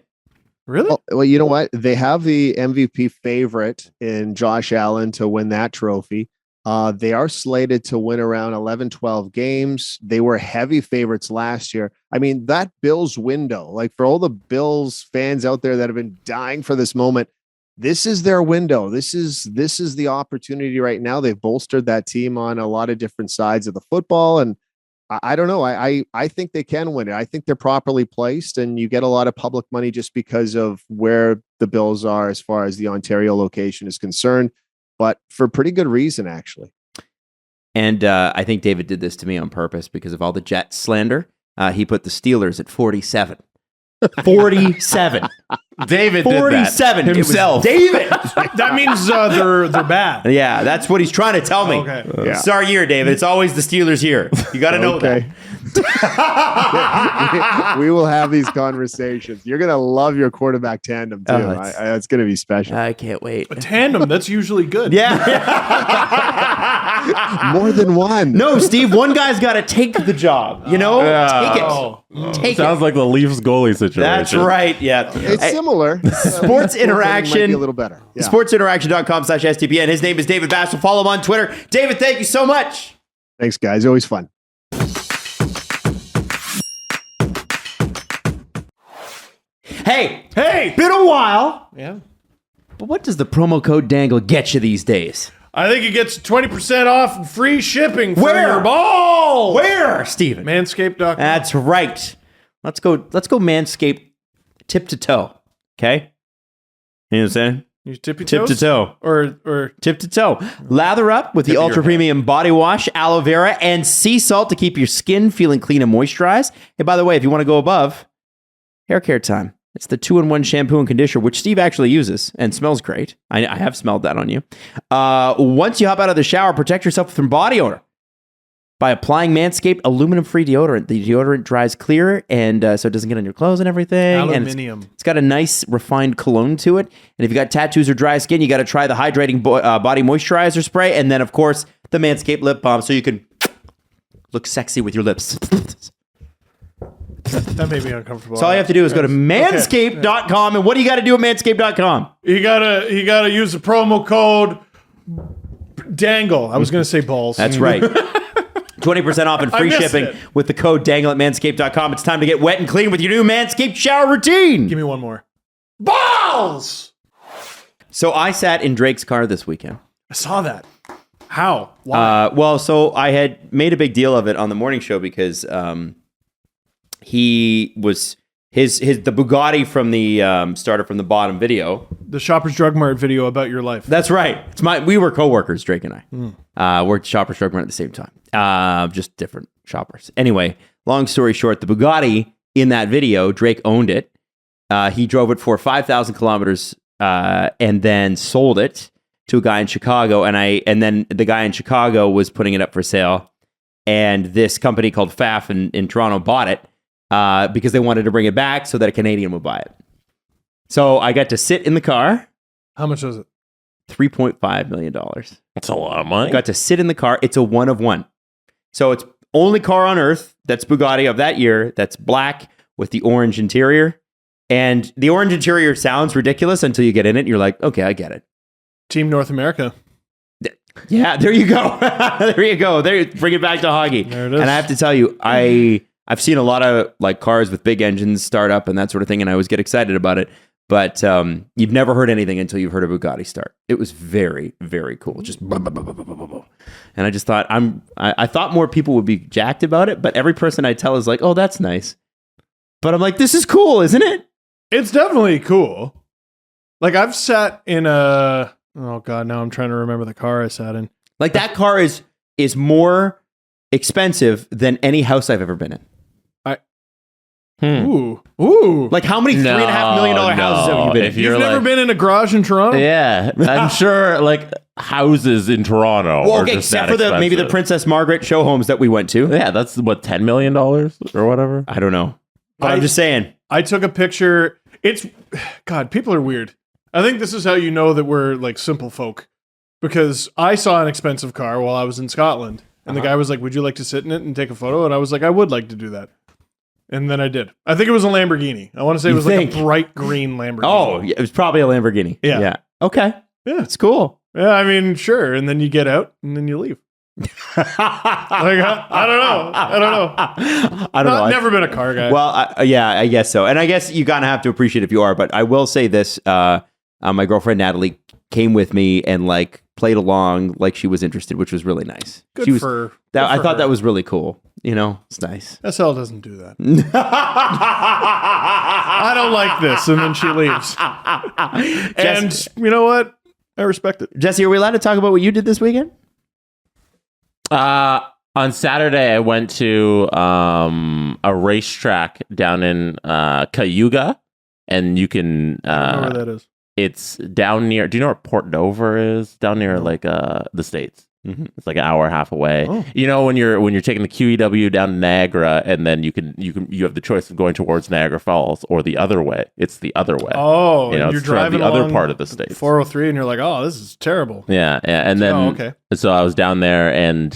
Really? Well, you know what? They have the MVP favorite in Josh Allen to win that trophy. They are slated to win around 11, 12 games. They were heavy favorites last year. I mean, that Bills window, like for all the Bills fans out there that have been dying for this moment, this is their window. This is the opportunity right now. They've bolstered that team on a lot of different sides of the football. And I don't know. I think they can win it. I think they're properly placed, and you get a lot of public money just because of where the Bills are as far as the Ontario location is concerned, but for pretty good reason, actually. And I think David did this to me on purpose because of all the Jets slander. He put the Steelers at 47. 47. David did that 47 himself. David. That means they're bad. Yeah, that's what he's trying to tell me. Okay. Yeah. It's our year, David. It's always the Steelers' year. You got to know that. We will have these conversations. You're going to love your quarterback tandem, too. Oh, it's- It's going to be special. I can't wait. A tandem, that's usually good. Yeah. More than one. No, Steve, one guy's got to take the job. You know? Take it. Oh. Take Sounds it. like the Leafs goalie situation. That's right. Yeah. It's Hey, similar. Sports Might Interaction. be a little better. Yeah. sportsinteraction.com/STPN. His name is David Bassel. Follow him on Twitter. David, thank you so much. Thanks, guys. Always fun. Hey, been a while. Yeah. But what does the promo code Dangle get you these days? I think it gets 20% off and free shipping for Where? your ball. Where, Steven? Manscaped.com. That's right. Let's go Manscaped tip to toe. Okay? You know what I'm saying? You tippy Tip to toes? toe. Or Tip to toe. Lather up with the Tip of your ultra premium body wash, aloe vera, and sea salt to keep your skin feeling clean and moisturized. Hey, by the way, if you want to go above, hair care time. It's the 2-in-1 shampoo and conditioner, which Steve actually uses and smells great. I have smelled that on you. Once you hop out of the shower, protect yourself from body odor by applying Manscaped aluminum-free deodorant. The deodorant dries clear, and so it doesn't get on your clothes and everything. Aluminium. And it's got a nice refined cologne to it. And if you got tattoos or dry skin, you got to try the hydrating body moisturizer spray, and then of course the Manscaped lip balm, so you can look sexy with your lips. that made me uncomfortable. So all you have to do is go to manscaped.com. And what do you got to do at manscaped.com? You gotta use the promo code Dangle. I was gonna say balls. That's right. 20% off and free missed shipping it. with the code Dangle at manscaped.com. It's time to get wet and clean with your new Manscaped shower routine. Give me one more. Balls. So I sat in Drake's car this weekend. I saw that. How? Why? Well, so I had made a big deal of it on the morning show because he was the Bugatti from the started from the bottom video. The Shoppers Drug Mart video about your life. That's right. We were coworkers, Drake and I. Worked Shoppers Drug Mart at the same time. Just different shoppers. Anyway, long story short, the Bugatti in that video, Drake owned it. He drove it for 5,000 kilometers and then sold it to a guy in Chicago. And then the guy in Chicago was putting it up for sale. And this company called FAF in Toronto bought it because they wanted to bring it back so that a Canadian would buy it. So I got to sit in the car. How much was it? $3.5 million. That's a lot of money. Got to sit in the car. It's a one of one. So it's only car on earth that's Bugatti of that year that's black with the orange interior. And the orange interior sounds ridiculous until you get in it and you're like, okay, I get it. Team North America. Yeah, there you go. There you go. Bring it back to Hoggy. There it is. And I have to tell you, I've seen a lot of like cars with big engines start up and that sort of thing, and I always get excited about it. But you've never heard anything until you've heard a Bugatti start. It was very, very cool. Just boom, boom, boom, boom, boom, boom, boom. And I just thought I thought more people would be jacked about it, but every person I tell is like, oh, that's nice. But I'm like, this is cool, isn't it? It's definitely cool. Like I've sat in a oh god, now I'm trying to remember the car I sat in. Like that car is more expensive than any house I've ever been in. Ooh. Like how many $3.5 million houses have you been in? If you're You've never like, been in a garage in Toronto? yeah, I'm sure like houses in Toronto. Well, are okay, just except that for maybe the expensive. Princess Margaret show homes that we went to. Yeah, that's what, $10 million or whatever. I don't know. But I'm just saying. I took a picture. It's God, people are weird. I think this is how you know that we're like simple folk. Because I saw an expensive car while I was in Scotland. And the guy was like, would you like to sit in it and take a photo? And I was like, I would like to do that. And then I did. I think it was a Lamborghini. I want to say it was like a bright green Lamborghini. Oh, yeah, it was probably a Lamborghini. Yeah. Okay. Yeah. It's cool. Yeah, I mean, sure. And then you get out and then you leave. Like, I don't know. I don't know. I've never been a car guy. Well, I guess so. And I guess you kind of have to appreciate if you are. But I will say this. My girlfriend, Natalie, came with me and like played along like she was interested, which was really nice. Good She was, for I thought her. that was really cool. You know, it's nice. SL doesn't do that. I don't like this. And then she leaves. And you know what? I respect it. Jesse, are we allowed to talk about what you did this weekend? On Saturday, I went to a racetrack down in Cayuga, and you can. I don't know where that is. It's down near. Do you know where Port Dover is? Down near like the States. Mm-hmm. It's like an hour and a half away. Oh. You know, when you're taking the QEW down to Niagara, and then you have the choice of going towards Niagara Falls or the other way. It's the other way. Oh, you know, you're it's toward driving the other along part of the state. 403, and you're like, oh, this is terrible. Yeah, and then okay. So I was down there, and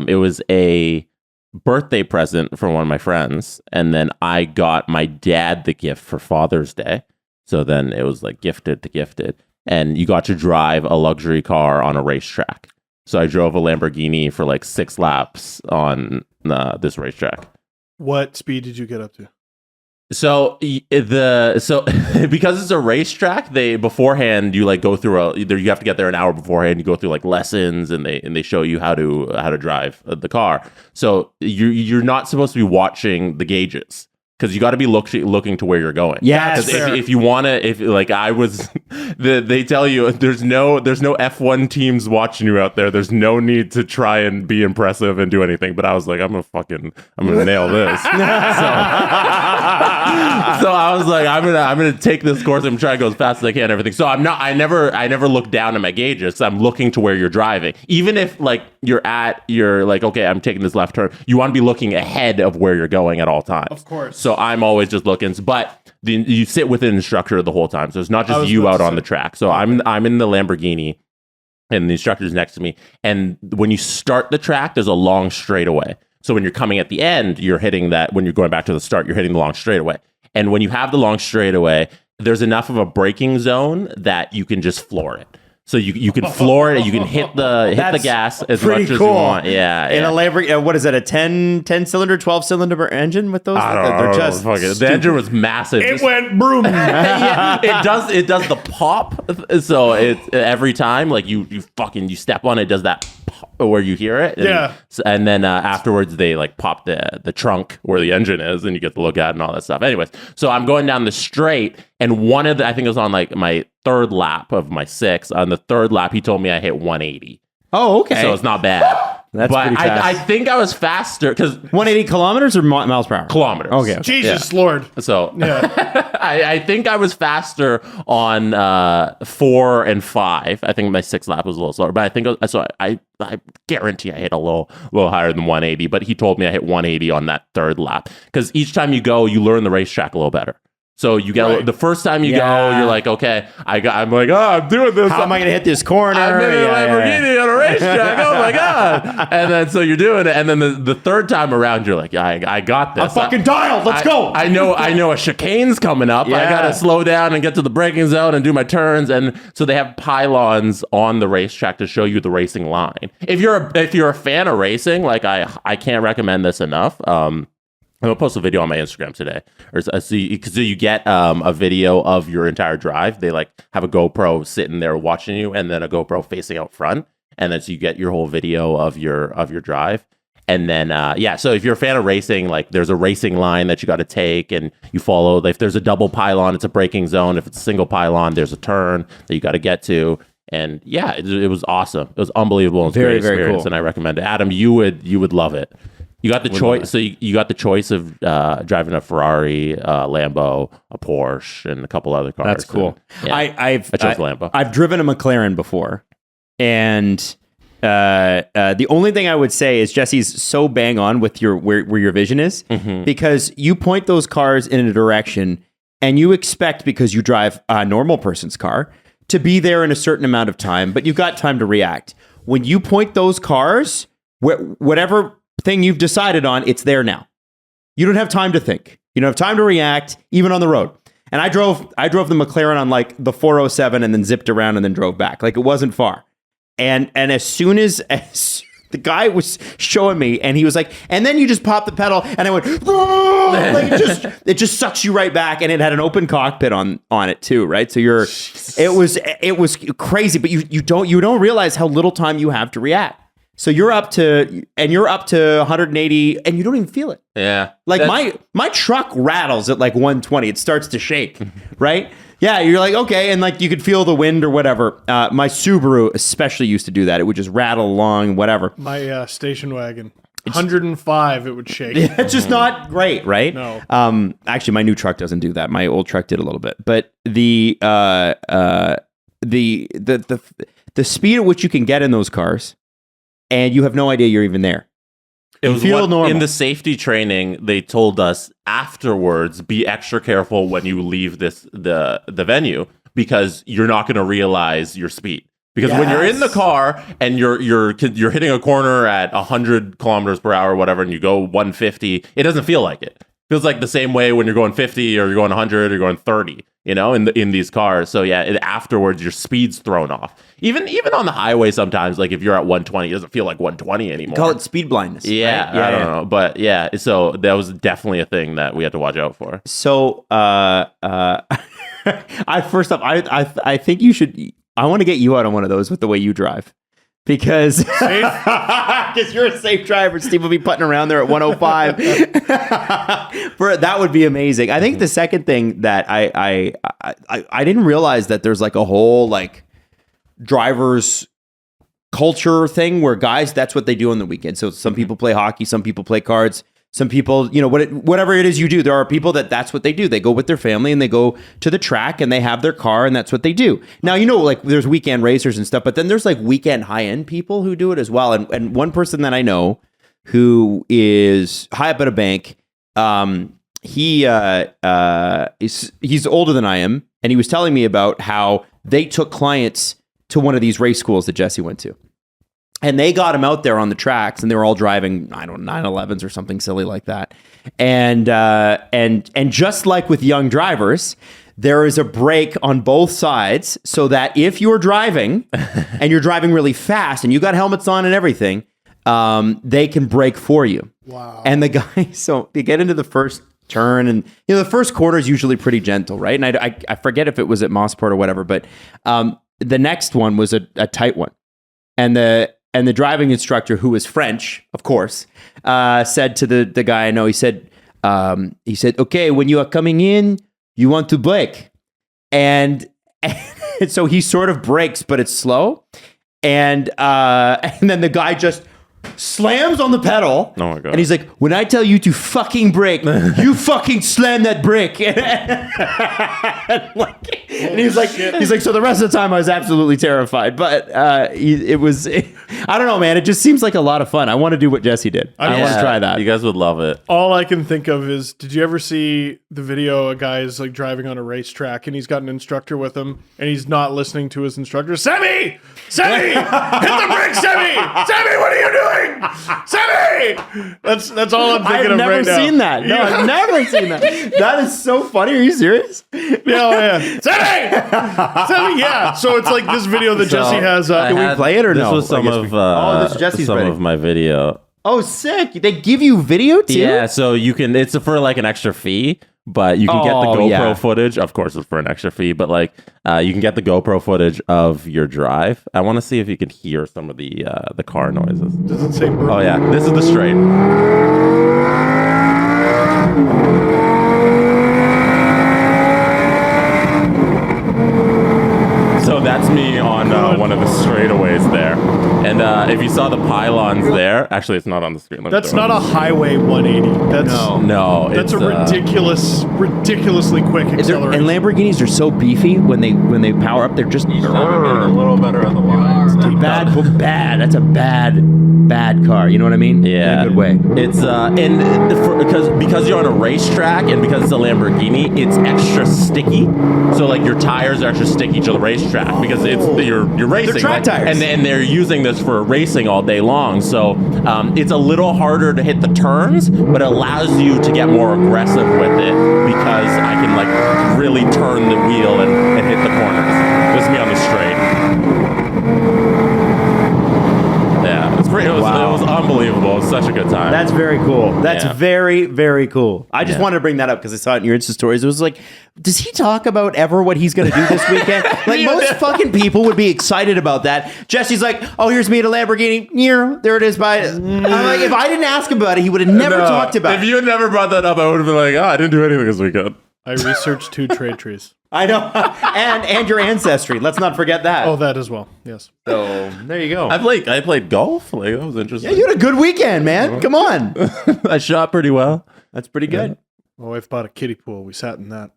it was a birthday present from one of my friends, and then I got my dad the gift for Father's Day. So then it was like gifted to gifted, and you got to drive a luxury car on a racetrack. So I drove a Lamborghini for like 6 laps on this racetrack. What speed did you get up to? So because it's a racetrack, they beforehand you like go through you have to get there an hour beforehand. You go through like lessons, and they show you how to drive the car. So you're not supposed to be watching the gauges, because you got to be looking to where you're going. Yeah, if you want to, if like I was, they tell you there's no F1 teams watching you out there. There's no need to try and be impressive and do anything. But I was like, I'm gonna nail this. So I was like, I'm gonna take this course. I'm trying to go as fast as I can and everything. So I never look down at my gauges. I'm looking to where you're driving. Even if like you're like, okay, I'm taking this left turn. You want to be looking ahead of where you're going at all times. Of course. So I'm always just looking, but you sit with an instructor the whole time. So it's not just you out on the track. So I'm in the Lamborghini, and the instructor's next to me. And when you start the track, there's a long straightaway. So when you're coming at the end, you're hitting that. When you're going back to the start, you're hitting the long straightaway. And when you have the long straightaway, there's enough of a braking zone that you can just floor it. So you can floor it, and you can hit the gas as much as you want. Yeah. In a Lamborghini, what is that? A 10 cylinder, 12 cylinder engine with those? I don't know. The engine was massive. It went broom. Yeah, it does the pop. So it every time like you step on it, does that pop where you hear it. And then afterwards they like pop the trunk where the engine is, and you get to look at it and all that stuff. Anyways, so I'm going down the straight, and I think it was on like my 3rd lap of my 6. On the 3rd lap, he told me I hit 180. Oh, okay. So it's not bad. That's but pretty fast. I think I was faster because 180 kilometers or miles per hour? Kilometers. Okay. Jesus Lord. So I think I was faster on 4 and 5. I think my 6th lap was a little slower, but I think I guarantee I hit a little higher than 180. But he told me I hit 180 on that 3rd lap, because each time you go, you learn the racetrack a little better. So you get the first time you go, you're like, okay, I'm like, I'm doing this. How am I going to hit this corner? I'm in a Lamborghini on a racetrack. Oh my god! And then so you're doing it, and then the 3rd time around, you're like, I got this. I'm fucking dialed. Let's go. I know a chicane's coming up. I gotta slow down and get to the braking zone and do my turns. And so they have pylons on the racetrack to show you the racing line. If you're a fan of racing, like I can't recommend this enough. I'm gonna post a video on my Instagram today, so you get a video of your entire drive. They like have a GoPro sitting there watching you, and then a GoPro facing out front, and then so you get your whole video of your drive. And then so if you're a fan of racing, like there's a racing line that you got to take, and you follow. If there's a double pylon, it's a braking zone. If it's a single pylon, there's a turn that you got to get to. And it was awesome. It was unbelievable. It was very, great very experience, cool. and I recommend it. Adam, you would love it. You got the choice. So you got the choice of driving a Ferrari, Lambo, a Porsche, and a couple other cars. That's cool. And, I chose Lambo. I've driven a McLaren before, and the only thing I would say is Jesse's so bang on with where your vision is, because you point those cars in a direction, and you expect, because you drive a normal person's car, to be there in a certain amount of time, but you've got time to react. When you point those cars, whatever thing you've decided on, it's there now. You don't have time to think. You don't have time to react, even on the road. And I drove the McLaren on like the 407 and then zipped around and then drove back. Like it wasn't far. And as soon as the guy was showing me, and he was like, and then you just pop the pedal, and I went, like it just sucks you right back, and it had an open cockpit on it too, right? So it was crazy, but you don't realize how little time you have to react. So you're up to 180, and you don't even feel it. Yeah, like my truck rattles at like 120. It starts to shake, right? Yeah, you're like, okay, and like you could feel the wind or whatever. My Subaru especially used to do that. It would just rattle along, whatever. My station wagon, 105, it would shake. It's just not great, right? No. Actually, my new truck doesn't do that. My old truck did a little bit, but the speed at which you can get in those cars, and you have no idea you're even there. It was in the safety training. They told us afterwards, be extra careful when you leave the venue, because you're not going to realize your speed. Because when you're in the car and you're hitting a corner at 100 kilometers per hour or whatever, and you go 150, it doesn't feel like it. It feels like the same way when you're going 50 or you're going 100 or you're going 30. In these cars. So yeah, afterwards your speed's thrown off. Even on the highway sometimes, like if you're at 120, it doesn't feel like 120 anymore. Call it speed blindness. Yeah, right? I don't know. But yeah, so that was definitely a thing that we had to watch out for. So I think you should, I want to get you out on one of those with the way you drive. Because you're a safe driver. Steve will be putting around there at 105. That would be amazing. I think the second thing that I didn't realize that there's like a whole like drivers culture thing where guys, that's what they do on the weekend. So some people play hockey, some people play cards, some people, whatever it is you do, there are people that's what they do. They go with their family and they go to the track and they have their car and that's what they do. Now, like there's weekend racers and stuff, but then there's like weekend high-end people who do it as well. And one person that I know who is high up at a bank, he's older than I am. And he was telling me about how they took clients to one of these race schools that Jesse went to. And they got him out there on the tracks, and they were all driving, 911s or something silly like that. And just like with young drivers, there is a brake on both sides, so that if you're driving and you're driving really fast and you got helmets on and everything, they can brake for you. Wow! And the guy, so they get into the first turn, and the first quarter is usually pretty gentle, right? And I forget if it was at Mossport or whatever, but the next one was a tight one, and the driving instructor, who was French, of course, said to the guy I know, he said, okay, when you are coming in, you want to brake. And so he sort of brakes, but it's slow. And then the guy just slams on the pedal. Oh my God. And he's like, when I tell you to fucking brake, you fucking slam that brake. And he's like, so the rest of the time I was absolutely terrified. But it was, I don't know, man. It just seems like a lot of fun. I want to do what Jesse did. I want to try that. You guys would love it. All I can think of is, did you ever see the video? A guy is like driving on a racetrack and he's got an instructor with him and he's not listening to his instructor. Sammy, hit the brakes, Sammy, what are you doing? Sammy! That's all I'm thinking of right now. I've never seen that. No, I've never seen that. That is so funny. Are you serious? Yeah. Sammy! Yeah. So it's like this video that Jesse has. Can we play it or no? This was some of this is Jesse's of my video. Oh, sick. They give you video too? Yeah, so you can, it's for like an extra fee. But you can get the GoPro footage. Of course, it's for an extra fee. But like, you can get the GoPro footage of your drive. I want to see if you can hear some of the car noises. Does it say? Oh yeah, this is the straight. So that's me on one of the straightaways there. And if you saw the pylons there, actually, it's not on the screen. That's not a highway 180. That's no. That's a ridiculously quick acceleration. And Lamborghinis are so beefy when they power up. They're just a little better on the lines. Bad. That's a bad car. You know what I mean? Yeah, in a good way. It's because you're on a racetrack and because it's a Lamborghini, it's extra sticky. So like your tires are extra sticky to the racetrack. track because you're racing. They're track tires. And they're using this for racing all day long. So it's a little harder to hit the turns, but it allows you to get more aggressive with it because I can like really turn the wheel and hit the corners. This is me on the straight. Yeah, it's pretty. It was unbelievable. It was such a good time. That's very cool. That's Yeah. very, very cool. I just wanted to bring that up because I saw it in your Insta stories. It was like, does he talk about ever what he's going to do this weekend? Like most fucking people would be excited about that. Jesse's like, oh, here's me in a Lamborghini. Yeah, there it is. I'm like, if I didn't ask him about it, he would have never talked about it. If you had never brought that up, I would have been like, oh, I didn't do anything this weekend. I researched 2 trade trees. I know. and your ancestry. Let's not forget that. Oh, that as well. Yes. So there you go. I played golf. Like that was interesting. Yeah, you had a good weekend, man. Come on. I shot pretty well. That's pretty good. My wife bought a kiddie pool. We sat in that.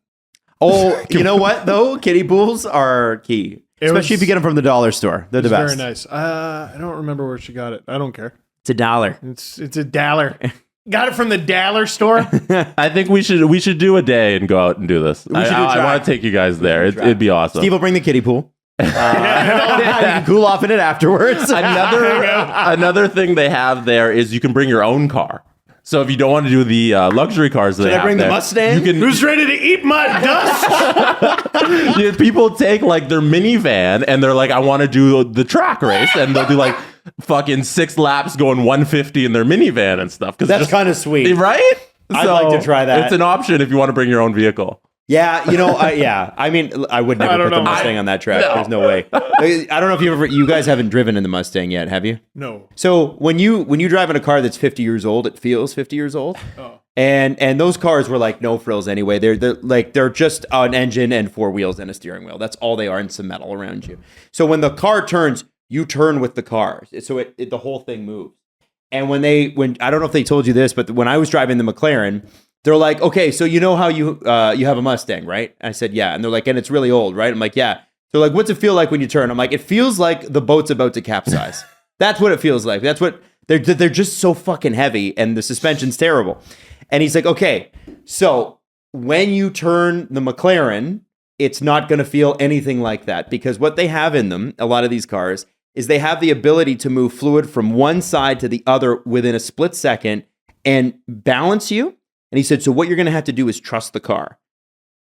Oh, you know what though? Kiddie pools are key, especially if you get them from the dollar store. They're the best. Very nice. I don't remember where she got it. I don't care. It's $1. It's $1. Got it from the dollar store. I think we should do a day and go out and do this. We should do a I track. want to take you guys there. It'd be awesome. Steve will bring the kiddie pool. You can cool off in it afterwards. Another thing they have there is you can bring your own car. So if you don't want to do the luxury cars that they Should I have bring the there, Mustang? you can. Who's ready to eat my dust? Yeah, people take like their minivan and they're like, I want to do the track race, and they'll do like fucking 6 laps going 150 in their minivan and stuff. That's kind of sweet. Right? I'd like to try that. It's an option if you want to bring your own vehicle. Yeah, I mean, I would never put the Mustang on that track. There's no way. I don't know if you guys haven't driven in the Mustang yet, have you? No. So when you drive in a car that's 50 years old, it feels 50 years old. Oh. And those cars were like no frills anyway. They're just an engine and 4 wheels and a steering wheel. That's all they are, and some metal around you. So when the car turns, you turn with the car. So the whole thing moves. And when I don't know if they told you this, but when I was driving the McLaren, they're like, okay, so you know how you have a Mustang, right? I said, yeah. And they're like, and it's really old, right? I'm like, yeah. They're like, what's it feel like when you turn? I'm like, it feels like the boat's about to capsize. That's what it feels like. That's what they're just so fucking heavy, and the suspension's terrible. And he's like, okay, so when you turn the McLaren, it's not going to feel anything like that, because what they have in them, a lot of these cars, is they have the ability to move fluid from one side to the other within a split second and balance you. And he said, so what you're going to have to do is trust the car.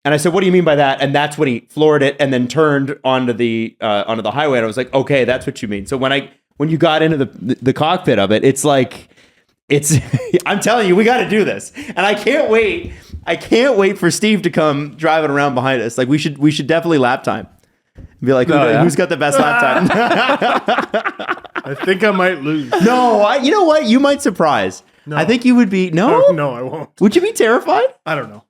And I said, what do you mean by that? And that's when he floored it and then turned onto the highway. And I was like, okay, that's what you mean. So when you got into the cockpit of it, it's like, I'm telling you, we got to do this. And I can't wait. I can't wait for Steve to come driving around behind us. Like we should definitely lap time. Be like, who's got the best lap time? I think I might lose. No, you know what? You might surprise. No. I think you would be. No, No, I won't. Would you be terrified? I don't know.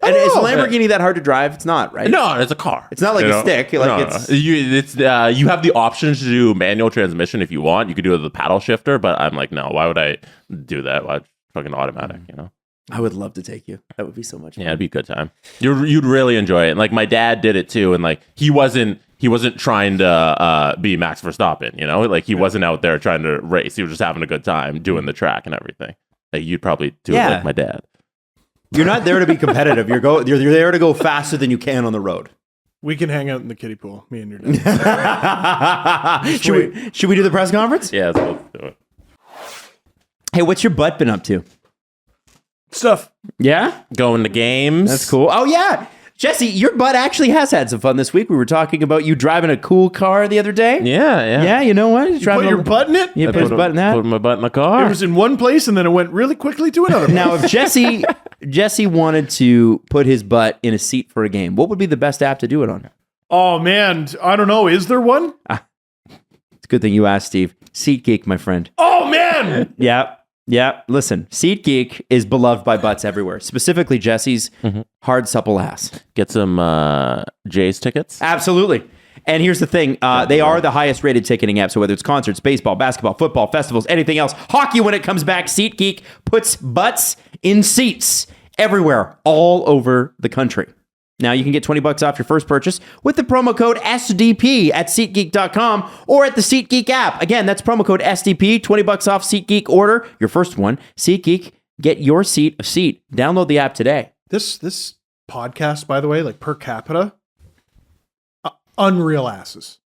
And is a Lamborghini that hard to drive? It's not, right? No, it's a car. It's not like a stick. Like No. it's. You have the option to do manual transmission if you want. You could do it with the paddle shifter, but I'm like, no. Why would I do that? Why fucking automatic? You know. I would love to take you. That would be so much fun. Yeah, it'd be a good time. You'd really enjoy it. And like my dad did it too, and like he wasn't trying to be Max Verstappen, you know? Like he wasn't out there trying to race. He was just having a good time doing the track and everything. Like you'd probably do it like my dad. You're not there to be competitive. You're there to go faster than you can on the road. We can hang out in the kiddie pool, me and your dad. Should we do the press conference? Yeah, so let's do it. Hey, what's your butt been up to? Stuff. Yeah? Going to games. That's cool. Oh, yeah. Jesse, your butt actually has had some fun this week. We were talking about you driving a cool car the other day. Yeah. Yeah, you know what? You put your butt in it? You put his butt in that? Put my butt in the car. It was in one place and then it went really quickly to another place. Now, if Jesse wanted to put his butt in a seat for a game, what would be the best app to do it on? Oh, man. I don't know. Is there one? It's a good thing you asked, Steve. SeatGeek, my friend. Oh, man. Yeah. Listen, SeatGeek is beloved by butts everywhere, specifically Jesse's hard, supple ass. Get some Jays tickets. Absolutely. And here's the thing. They are the highest rated ticketing app. So whether it's concerts, baseball, basketball, football, festivals, anything else, hockey when it comes back, SeatGeek puts butts in seats everywhere, all over the country. Now you can get $20 off your first purchase with the promo code SDP at SeatGeek.com or at the SeatGeek app. Again, that's promo code SDP, $20 off SeatGeek order, your first one. SeatGeek, get your seat a seat. Download the app today. This podcast, by the way, like per capita, unreal asses.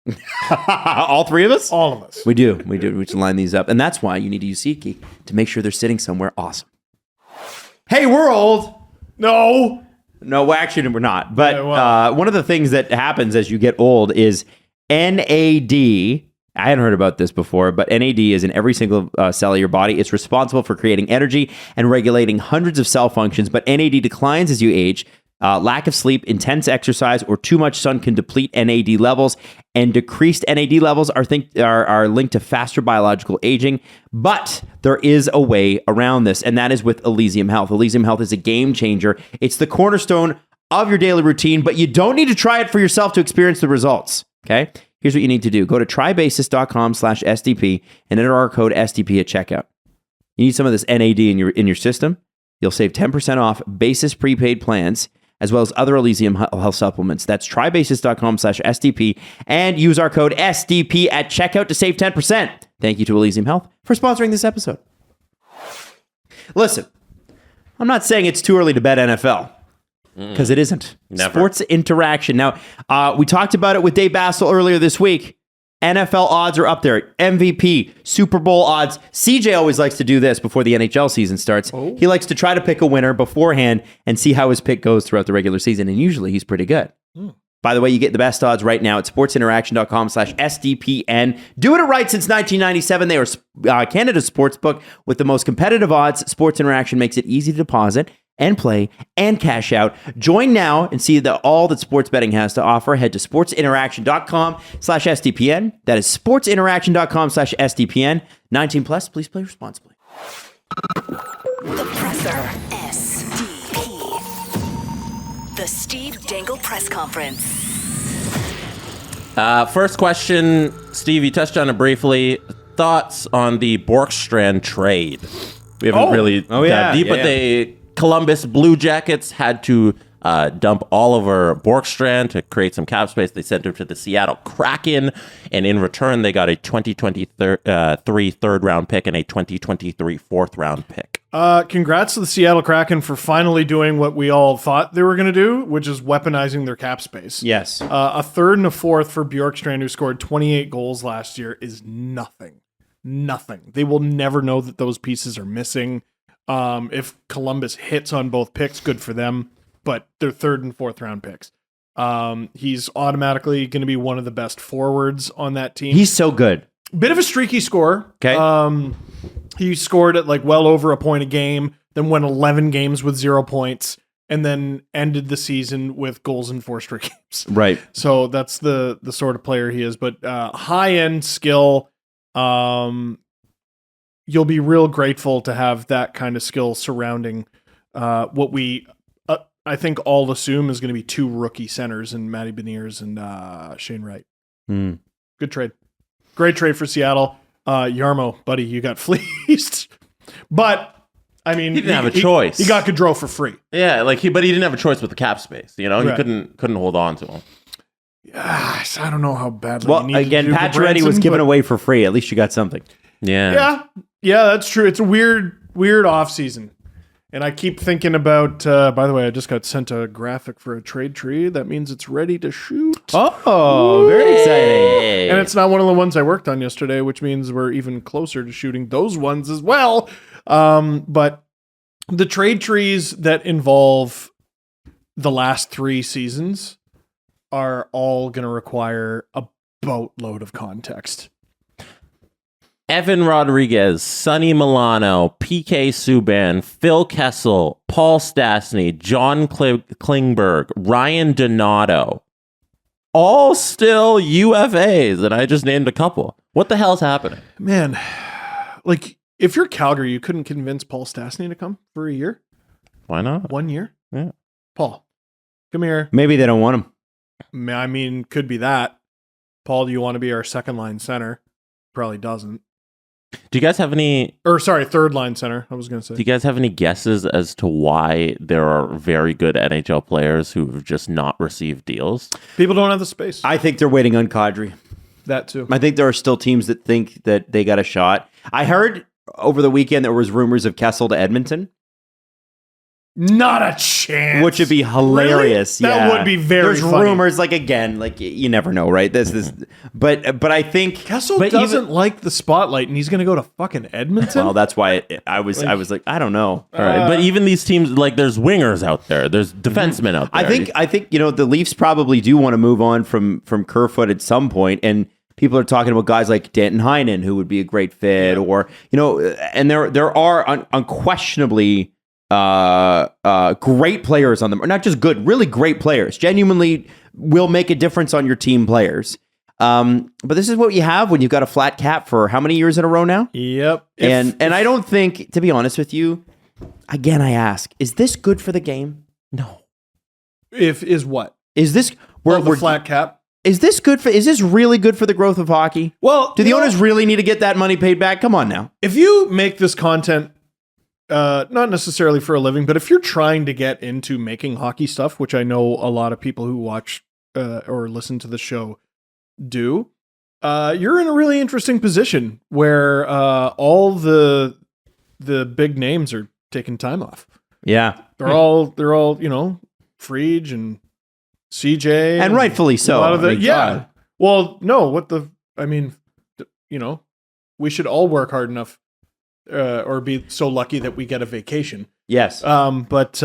All three of us? All of us. We do. We just line these up. And that's why you need to use SeatGeek to make sure they're sitting somewhere awesome. Hey, we're old. No. No, well, actually, we're not. But Yeah, well. one of the things that happens as you get old is NAD. I hadn't heard about this before, but NAD is in every single cell of your body. It's responsible for creating energy and regulating hundreds of cell functions. But NAD declines as you age. Lack of sleep, intense exercise, or too much sun can deplete NAD levels. And decreased NAD levels are linked to faster biological aging. But there is a way around this, and that is with Elysium Health. Elysium Health is a game changer. It's the cornerstone of your daily routine, but you don't need to try it for yourself to experience the results. Okay? Here's what you need to do. Go to trybasis.com/SDP and enter our code SDP at checkout. You need some of this NAD in your system. You'll save 10% off Basis prepaid plans, as well as other Elysium Health supplements. That's trybasis.com/SDP and use our code SDP at checkout to save 10%. Thank you to Elysium Health for sponsoring this episode. Listen, I'm not saying it's too early to bet NFL. Because it isn't. Never. Sports Interaction. Now, we talked about it with Dave Bassel earlier this week. NFL odds are up there. MVP, Super Bowl odds. CJ always likes to do this before the NHL season starts. Oh. He likes to try to pick a winner beforehand and see how his pick goes throughout the regular season. And usually he's pretty good. By the way, you get the best odds right now at sportsinteraction.com/SDPN. Doing it right since 1997. They are Canada's sports book with the most competitive odds. Sports Interaction makes it easy to deposit and play and cash out. Join now and see all that sports betting has to offer. Head to sportsinteraction.com/SDPN. That is sportsinteraction.com/SDPN. 19 plus, please play responsibly. The Presser. SDP. The Steve Dangle Press Conference. First question, Steve, you touched on it briefly. Thoughts on the Bjorkstrand trade? We haven't really got deep, but Columbus Blue Jackets had to dump Oliver Bjorkstrand to create some cap space. They sent him to the Seattle Kraken, and in return, they got a 2023 third-round pick and a 2023 fourth-round pick. Congrats to the Seattle Kraken for finally doing what we all thought they were going to do, which is weaponizing their cap space. Yes. A third and a fourth for Bjorkstrand, who scored 28 goals last year, is nothing. Nothing. They will never know that those pieces are missing. If Columbus hits on both picks, good for them, but they're third and fourth round picks. He's automatically going to be one of the best forwards on that team. He's so good. Bit of a streaky scorer. Okay. He scored at like well over a point a game, then went 11 games with 0 points, and then ended the season with goals in 4 straight games. Right. So that's the sort of player he is, but high-end skill. You'll be real grateful to have that kind of skill surrounding what we, I think, all assume is going to be 2 rookie centers in Matty Beniers and Shane Wright. Good trade. Great trade for Seattle. Yarmo, buddy, you got fleeced. But, I mean... He didn't have a choice. He got Gaudreau for free. Yeah, but he didn't have a choice with the cap space. You know, Right. he couldn't hold on to him. Yes, I don't know how badly. Well, again, Pacioretty was given away for free. At least you got something. Yeah. Yeah, that's true. It's a weird off season, and I keep thinking about. By the way, I just got sent a graphic for a trade tree. That means it's ready to shoot. Oh, very exciting. And it's not one of the ones I worked on yesterday, which means we're even closer to shooting those ones as well. But the trade trees that involve the last 3 seasons are all going to require a boatload of context. Evan Rodriguez, Sonny Milano, PK Subban, Phil Kessel, Paul Stastny, John Klingberg, Ryan Donato. All still UFAs, and I just named a couple. What the hell's happening? Man, like, if you're Calgary, you couldn't convince Paul Stastny to come for a year? Why not? 1 year? Yeah. Paul, come here. Maybe they don't want him. I mean, could be that. Paul, do you want to be our second line center? Probably doesn't. Do you guys have any... Or, sorry, third line center, I was going to say. Do you guys have any guesses as to why there are very good NHL players who have just not received deals? People don't have the space. I think they're waiting on Kadri. That too. I think there are still teams that think that they got a shot. I heard over the weekend there was rumors of Kessel to Edmonton. Not a chance. Which would be hilarious. Really? That Yeah. would be very There's funny. rumors, like, again, like, you never know, right? But I think Kessel But doesn't like the spotlight, and he's going to go to fucking Edmonton. well, that's why I was like, I don't know. All right. But even these teams, like, there's wingers out there. There's defensemen out there. I think the Leafs probably do want to move on from Kerfoot at some point, and people are talking about guys like Danton Heinen, who would be a great fit, or and there are unquestionably great players on them, or not just good, really great players. Genuinely will make a difference on your team players. But this is what you have when you've got a flat cap for how many years in a row now? Yep. And I don't think, to be honest with you, again, I ask, is this good for the game? no. Is what? Is this The flat cap? Is this really good for the growth of hockey? Well, Do the owners really need to get that money paid back? Come on now. if you make this content, not necessarily for a living, but if you're trying to get into making hockey stuff, which I know a lot of people who watch or listen to the show do, you're in a really interesting position where all the big names are taking time off. Yeah. They're all Friedge and CJ, And rightfully so. A lot of the I mean, yeah. God. Well, no, we should all work hard enough or be so lucky that we get a vacation. Yes. But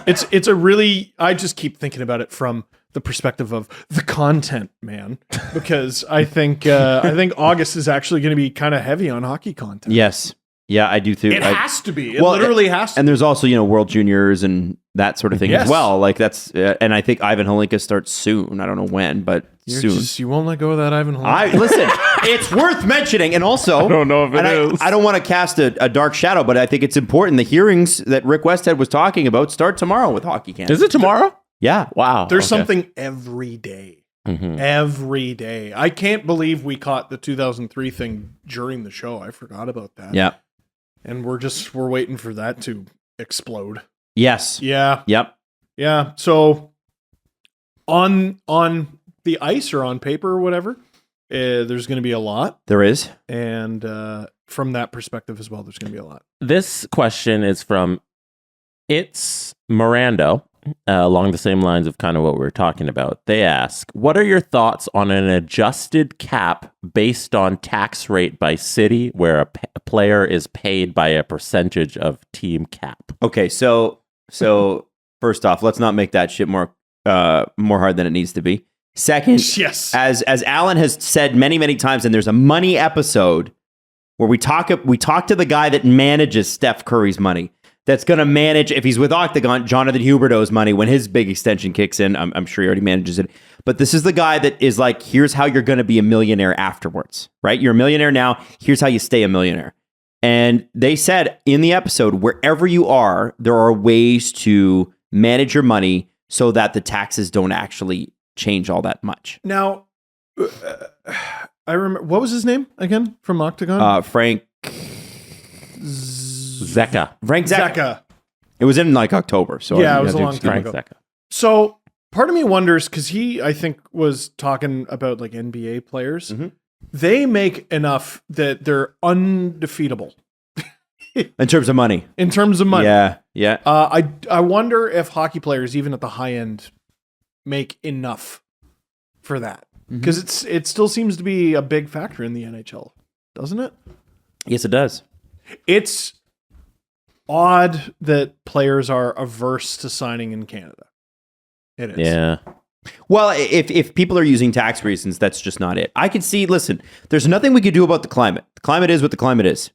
it's a really, I just keep thinking about it from the perspective of the content, man, because I think August is actually going to be kind of heavy on hockey content. Yes. Yeah, I do too. It has to be. It literally has to. And there's also, World Juniors and that sort of thing Yes. as well. Like that's, and I think Ivan Holinka starts soon. I don't know when, but soon. You won't let go of that Ivan Holinka. Listen, it's worth mentioning. And also, I don't know if it is. I don't want to cast a dark shadow, but I think it's important. The hearings that Rick Westhead was talking about start tomorrow with Hockey Canada. Is it tomorrow? Yeah. Wow. There's okay. something every day. Mhm. Every day. I can't believe we caught the 2003 thing during the show. I forgot about that. Yeah. And we're waiting for that to explode. Yes. Yeah. Yep. Yeah. So on the ice or on paper or whatever, there's going to be a lot. There is. And from that perspective as well, there's going to be a lot. This question is from It's Mirando, along the same lines of kind of what we were talking about. They ask, what are your thoughts on an adjusted cap based on tax rate by city where a player is paid by a percentage of team cap? Okay. So first off, let's not make that shit more hard than it needs to be. Second, Yes. as Alan has said many, many times, and there's a money episode where we talk to the guy that manages Steph Curry's money. That's going to manage, if he's with Octagon, Jonathan Huberdeau's money when his big extension kicks in. I'm sure he already manages it. But this is the guy that is like, here's how you're going to be a millionaire afterwards, right? You're a millionaire now. Here's how you stay a millionaire. And they said in the episode, wherever you are, there are ways to manage your money so that the taxes don't actually change all that much. Now, I remember, what was his name again from Octagon? Frank Zeka. It was in like October. So Yeah, it was a long time Frank ago. Zeka. So part of me wonders, because he, I think, was talking about like NBA players. Mhm. They make enough that they're undefeatable in terms of money. in terms of money. Yeah. I wonder if hockey players, even at the high end, make enough for that, because it still seems to be a big factor in the NHL, doesn't it? Yes, it does. It's odd that players are averse to signing in Canada. It is. Yeah. Well, if people are using tax reasons, that's just not it. I could see, listen, there's nothing we could do about the climate. The climate is what the climate is.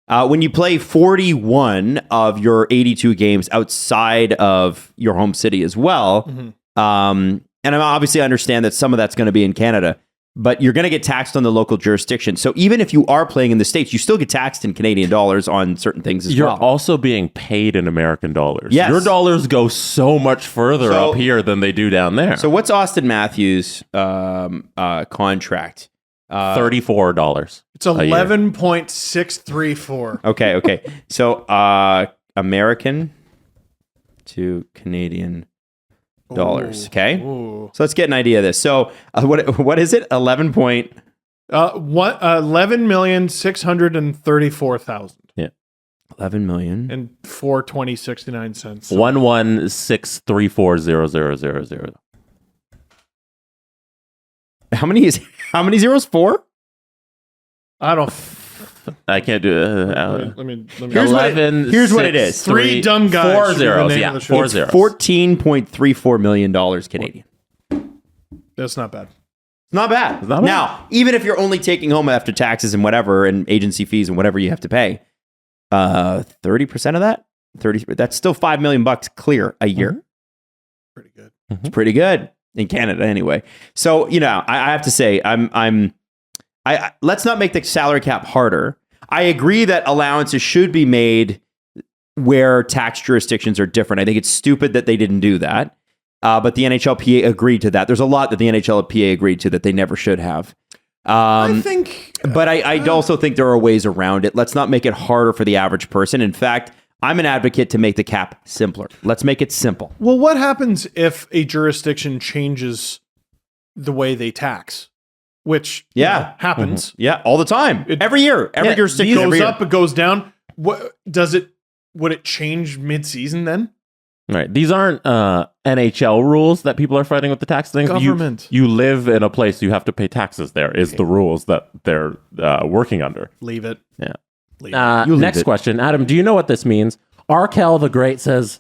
When you play 41 of your 82 games outside of your home city as well, and I obviously understand that some of that's going to be in Canada, but you're going to get taxed on the local jurisdiction. So even if you are playing in the States, you still get taxed in Canadian dollars on certain things as You're well. also being paid in American dollars. Yes. Your dollars go so much further So- up here than they do down there. So what's Austin Matthews' contract? $34. It's 11.634. Okay. So American to Canadian dollars. Okay. Ooh. So let's get an idea of this. So what is it? 11,634,000. Yeah. 11 million. and 420.69. 116340000. How many zeros? 4? I don't. I can't do it. Let me. Here's what it is. Three dumb guys. 4 should be the zeros. name Yeah, of the show. 4 It's zeros. $14.34 million Canadian. That's not bad. Not bad. Not bad. Now, even if you're only taking home after taxes and whatever, and agency fees and whatever you have to pay, 30% of that, that's still $5 million clear a year. Pretty good. It's pretty good in Canada anyway. So, I have to say, let's not make the salary cap harder. I agree that allowances should be made where tax jurisdictions are different. I think it's stupid that they didn't do that. But the NHLPA agreed to that. There's a lot that the NHLPA agreed to that they never should have. I think. But I also think there are ways around it. Let's not make it harder for the average person. In fact, I'm an advocate to make the cap simpler. Let's make it simple. Well, what happens if a jurisdiction changes the way they tax? Which happens. Yeah, all the time. Every year. Every jurisdiction goes every year. up, it goes down. What does it? Would it change mid-season then? Right. These aren't NHL rules that people are fighting with the tax things. Government. You live in a place, you have to pay taxes there, is the rules that they're working under. Leave it. Yeah. Leave it. Next question. Adam, do you know what this means? Arkell the Great says...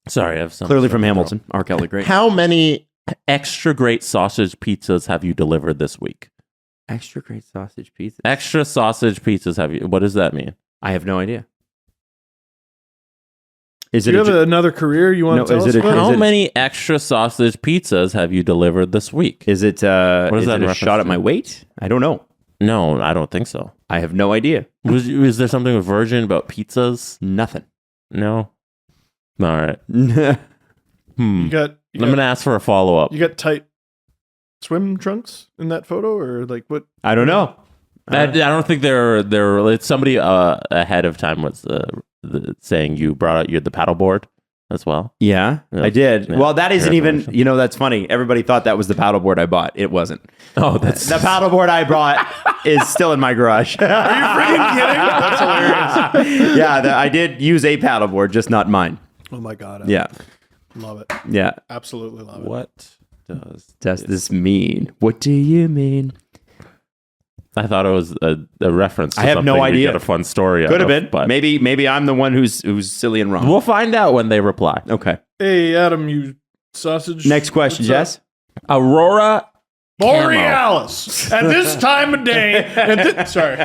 Sorry, I have some... Clearly from Hamilton. Arkell the Great. How many extra great sausage pizzas have you delivered this week? Extra great sausage pizza. Extra sausage pizzas have you... What does that mean? I have no idea. Do you have another career you want to tell us about? How many extra sausage pizzas have you delivered this week? Is it a shot at my weight? I don't know. No, I don't think so. I have no idea. Was there something with Virgin about pizzas? Nothing. No? All right. You got, I'm going to ask for a follow-up. You got tight swim trunks in that photo, or like what? I don't know. I don't think they're it's somebody ahead of time was saying you brought out the paddleboard as well. Yeah, I did. Yeah. Well, that isn't even, that's funny. Everybody thought that was the paddleboard I bought. It wasn't. Oh, that's the paddleboard I brought is still in my garage. Are you freaking kidding? That's hilarious. Yeah, I did use a paddleboard, just not mine. Oh my God. Yeah. Love it. Yeah. Absolutely love it. What does this mean? What do you mean? I thought it was a reference to I have no something we idea. get a fun story Could have been. but Maybe I'm the one who's silly and wrong. we'll find out when they reply. Okay. Hey, Adam, you sausage. Next question, Jess. Aurora Borealis. At this time of day. Sorry.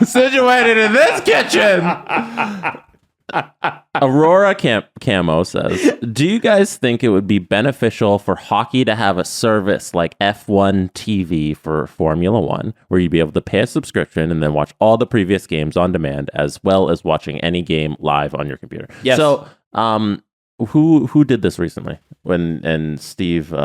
situated in this kitchen. Aurora Camo says, do you guys think it would be beneficial for hockey to have a service like F1 TV for Formula One, where you'd be able to pay a subscription and then watch all the previous games on demand, as well as watching any game live on your computer? Yes. So, who did this recently? And Steve,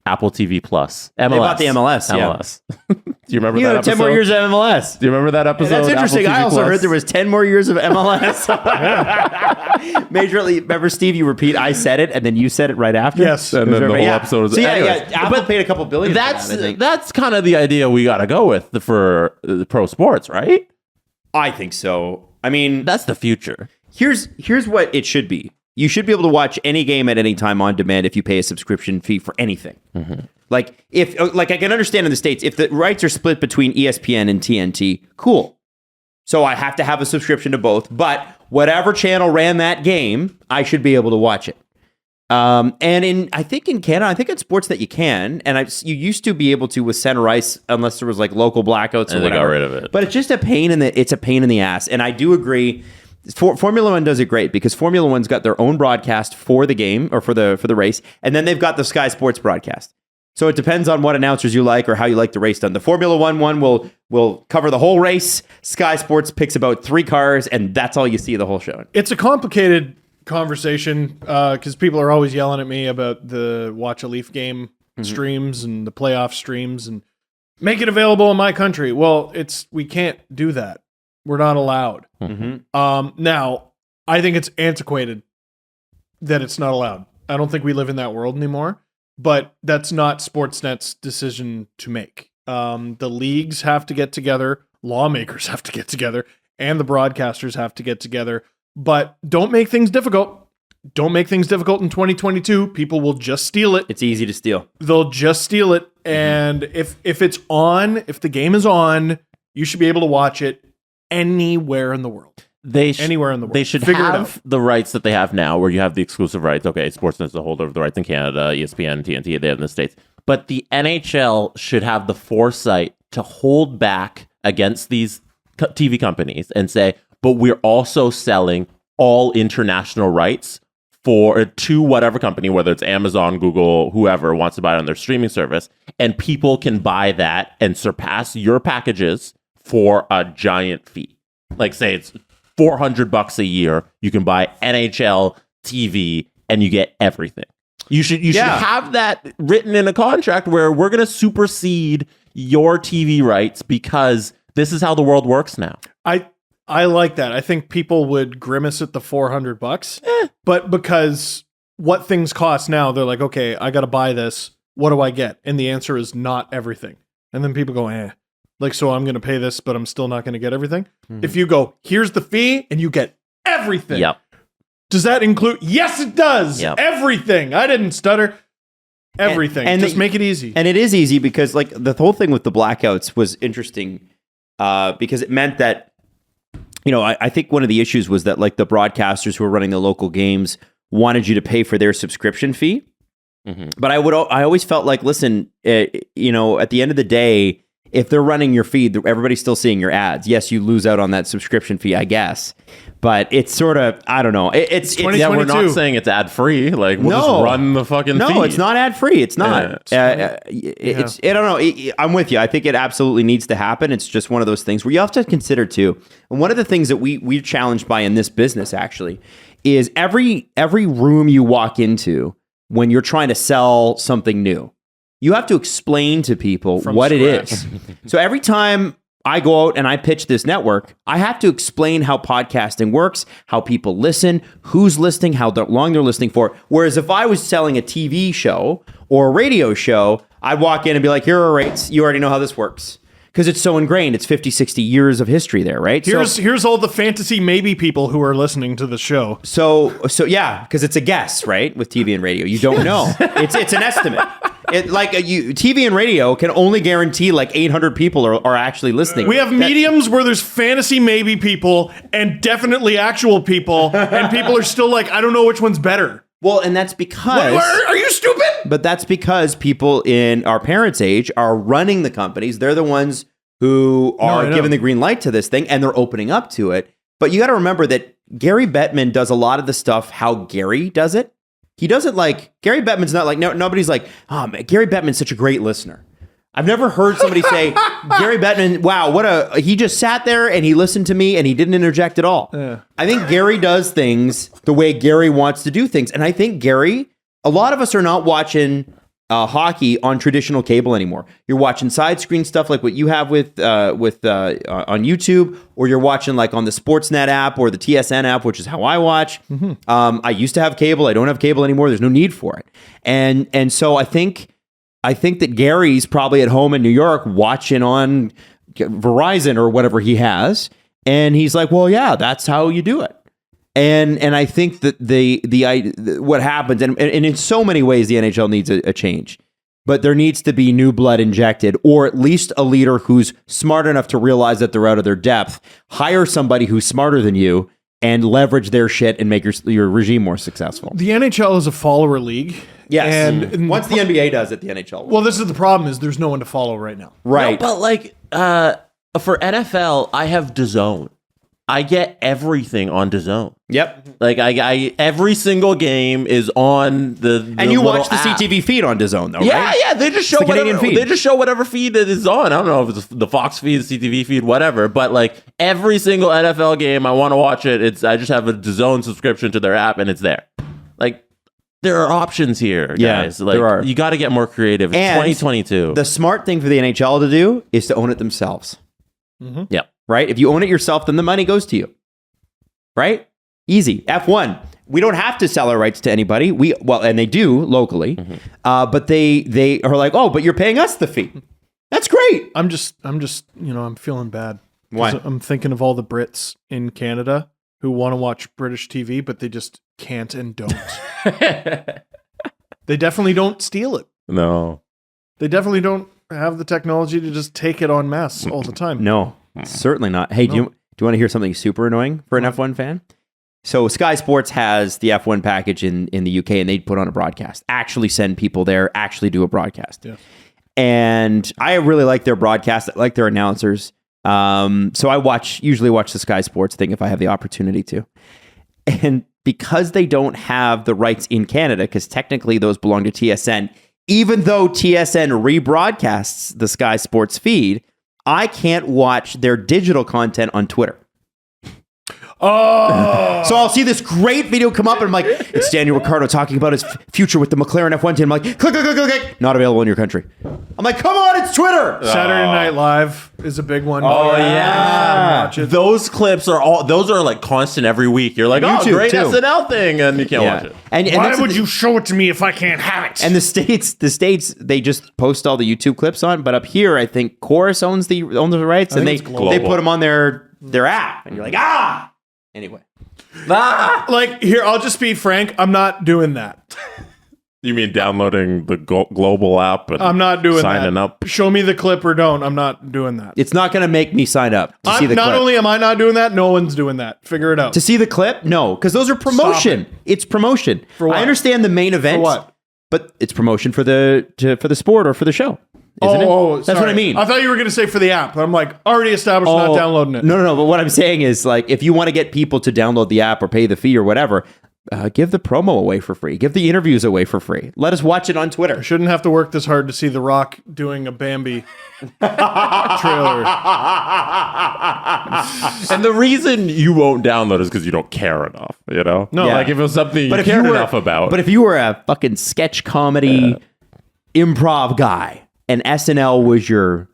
Apple TV Plus, MLS. They bought the MLS. MLS. Do you remember You that have 10 more episode? years of MLS. Do you remember that episode? That's interesting. Apple TV I also Plus? heard there was 10 more years of MLS. Major League. Remember, Steve, you repeat, I said it, and then you said it right after? Yes. And then the whole episode was... So Anyways, Apple paid a couple billion for That's that, I think. that's kind of the idea we got to go with for the pro sports, right? I think so. I mean, That's the future. here's what it should be. You should be able to watch any game at any time on demand if you pay a subscription fee for anything. Mm-hmm. Like I can understand in the States, if the rights are split between ESPN and TNT, cool. So I have to have a subscription to both, but whatever channel ran that game, I should be able to watch it. And I think in Canada, I think in sports that you can, and you used to be able to with center ice unless there was like local blackouts or And they whatever. got rid of it. But it's just it's a pain in the ass. And I do agree. Formula One does it great because Formula One's got their own broadcast for the game or for the race, and then they've got the Sky Sports broadcast. So it depends on what announcers you like or how you like the race done. The Formula One will cover the whole race. Sky Sports picks about 3 cars, and that's all you see the whole show. It's a complicated conversation because people are always yelling at me about the Watch a Leaf game streams and the playoff streams and make it available in my country. Well, we can't do that. We're not allowed. Now, I think it's antiquated that it's not allowed. I don't think we live in that world anymore, but that's not Sportsnet's decision to make. The leagues have to get together, lawmakers have to get together, and the broadcasters have to get together. But don't make things difficult. Don't make things difficult in 2022. People will just steal it. It's easy to steal. They'll just steal it. And if it's on, if the game is on, you should be able to watch it anywhere in the world. Anywhere in the world. They should Figure it have out. the rights that they have now, where you have the exclusive rights. Okay, Sportsnet is a holder of the rights in Canada, ESPN, TNT, they have in the States. But the NHL should have the foresight to hold back against these TV companies and say, but we're also selling all international rights to whatever company, whether it's Amazon, Google, whoever wants to buy it on their streaming service, and people can buy that and surpass your packages for a giant fee. Like, say it's $400 a year, you can buy NHL TV and you get everything. You should have that written in a contract where we're going to supersede your TV rights because this is how the world works now. I like that. I think people would grimace at the $400, but because what things cost now, they're like, okay, I got to buy this. What do I get? And the answer is not everything. And then people go, like, so I'm going to pay this, but I'm still not going to get everything. Mm-hmm. If you go, here's the fee and you get everything. Yep. Does that include? Yes, it does. Yep. Everything. I didn't stutter. Everything. And just make it easy. And it is easy because like the whole thing with the blackouts was interesting because it meant that, you know, I think one of the issues was that like the broadcasters who were running the local games wanted you to pay for their subscription fee. Mm-hmm. But I always felt like, listen, you know, at the end of the day, if they're running your feed, everybody's still seeing your ads. Yes, you lose out on that subscription fee, I guess. But it's sort of, I don't know. It's yeah, we're not saying it's ad free. Like, we'll just run the fucking feed. No, it's not ad free. It's not. I don't know. I'm with you. I think it absolutely needs to happen. It's just one of those things where you have to consider too. And one of the things that we're challenged by in this business actually is every room you walk into when you're trying to sell something new, you have to explain to people what it is. So every time I go out and I pitch this network, I have to explain how podcasting works, how people listen, who's listening, how long they're listening for. Whereas if I was selling a TV show or a radio show, I'd walk in and be like, here are rates. You already know how this works. Because it's so ingrained. It's 50, 60 years of history there, right? Here's all the fantasy maybe people who are listening to the show. So yeah, because it's a guess, right? With TV and radio. You don't know. It's an estimate. TV and radio can only guarantee like 800 people are actually listening. We have mediums where there's fantasy maybe people and definitely actual people, and people are still like, I don't know which one's better. Well, and that's because... Are you stupid? But that's because people in our parents' age are running the companies. They're the ones who are giving the green light to this thing, and they're opening up to it. But you got to remember that Gary Bettman does a lot of the stuff how Gary does it. He doesn't like... Gary Bettman's not like... nobody's like, oh, man, Gary Bettman's such a great listener. I've never heard somebody say, Gary Bettman, wow, he just sat there and he listened to me and he didn't interject at all. Yeah. I think Gary does things the way Gary wants to do things. And I think Gary, a lot of us are not watching hockey on traditional cable anymore. You're watching side screen stuff like what you have with on YouTube, or you're watching like on the Sportsnet app or the TSN app, which is how I watch. Mm-hmm. I used to have cable. I don't have cable anymore. There's no need for it. And so I think that Gary's probably at home in New York watching on Verizon or whatever he has, and he's like, "Well, yeah, that's how you do it." And I think that what happens, and in so many ways, the NHL needs a change, but there needs to be new blood injected, or at least a leader who's smart enough to realize that they're out of their depth. Hire somebody who's smarter than you and leverage their shit and make your regime more successful. The NHL is a follower league. Yes. And once the NBA does it, the NHL will. Well, this is the problem is there's no one to follow right now. Right. No, but like for NFL, I have DAZN. I get everything on DAZN. Yep. Like I every single game is on the and you watch the app. CTV feed on DAZN though, yeah, right? Yeah, they just show whatever feed. They just show whatever feed that is on. I don't know if it's the Fox feed, the CTV feed, whatever. But like every single NFL game, I want to watch it. I just have a DAZN subscription to their app, and it's there. Like there are options here, guys. Yeah, like there are. You got to get more creative. It's and 2022. The smart thing for the NHL to do is to own it themselves. Mm-hmm. Yep. Right. If you own it yourself, then the money goes to you. Right? Easy. F1. We don't have to sell our rights to anybody. And they do locally, but they are like, oh, but you're paying us the fee. That's great. I'm just, I'm feeling bad. Why? I'm thinking of all the Brits in Canada who want to watch British TV, but they just can't and don't. They definitely don't steal it. No. They definitely don't have the technology to just take it en masse all the time. No, certainly not. Hey, do you want to hear something super annoying for an F1 fan? So Sky Sports has the F1 package in the UK, and they put on a broadcast. Actually send people there, actually do a broadcast. Yeah. And I really like their broadcast. I like their announcers. So I usually watch the Sky Sports thing if I have the opportunity to. And because they don't have the rights in Canada, because technically those belong to TSN, even though TSN rebroadcasts the Sky Sports feed, I can't watch their digital content on Twitter. Oh! So I'll see this great video come up and I'm like, it's Daniel Ricciardo talking about his future with the McLaren F1 team. I'm like, click. Not available in your country. I'm like, come on, it's Twitter. Saturday Night Live is a big one. Oh yeah. Watch it. Those clips are like constant every week. You're like, YouTube, great too. SNL thing, and you can't watch it. And Why that's would the- you show it to me if I can't have it? And the states, they just post all the YouTube clips on. But up here, I think Chorus owns the rights, and think they it's global. put them on their app, and you're like, Anyway, Like, here, I'll just be frank. I'm not doing that. You mean downloading the global app and I'm not doing signing that. up? Show me the clip or don't. I'm not doing that. it's not going to make me sign up to see the Not clip. only am I not doing that, no one's doing that. Figure it out. To see the clip, no, because those are promotion. Stop It's promotion. For what? I understand the main event. For what? But it's promotion for the sport or for the show, isn't it? That's sorry. what I mean. I thought you were going to say for the app. But I'm like, already established, not downloading it. No. But what I'm saying is, like, if you want to get people to download the app or pay the fee or whatever, give the promo away for free. Give the interviews away for free. Let us watch it on Twitter. Shouldn't have to work this hard to see The Rock doing a Bambi trailer. And the reason you won't download is because you don't care enough. You know, No. Yeah. like if it was something you if cared were, enough about. But if you were a fucking sketch comedy improv guy and SNL was your...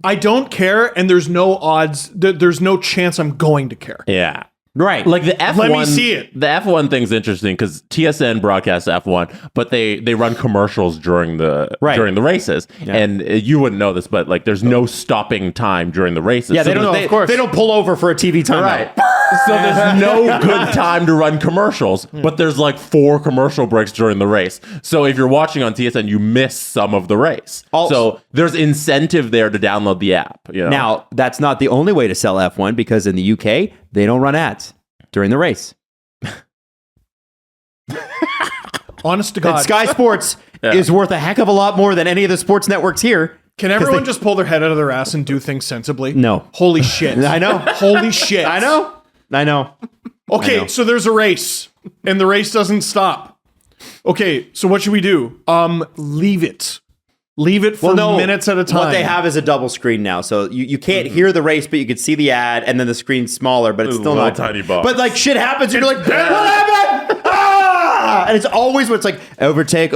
I don't care, and there's no odds. There's no chance I'm going to care. yeah. Right. Like the F1, Let me see it. The F1 thing's interesting because TSN broadcasts F1, but they run commercials during the races, and you wouldn't know this, but like there's no stopping time during the races. Yeah, So they don't. there's- Of course, they don't pull over for a TV timeout. Right. So there's no good time to run commercials, but there's like 4 commercial breaks during the race. So if you're watching on TSN, you miss some of the race. So there's incentive there to download the app. You know? Now, that's not the only way to sell F1 because in the UK, they don't run ads during the race. Honest to And God. Sky Sports is worth a heck of a lot more than any of the sports networks here. Can everyone just pull their head out of their ass and do things sensibly? No. Holy shit. I know. Holy shit. I know. Okay, so there's a race, and the race doesn't stop. Okay, so what should we do? Leave it. Leave it for minutes at a time. What they have is a double screen now, so you can't hear the race, but you can see the ad, and then the screen's smaller, but it's still little not tiny box. But like shit happens, and you're like, what happened? And it's always what's like overtake,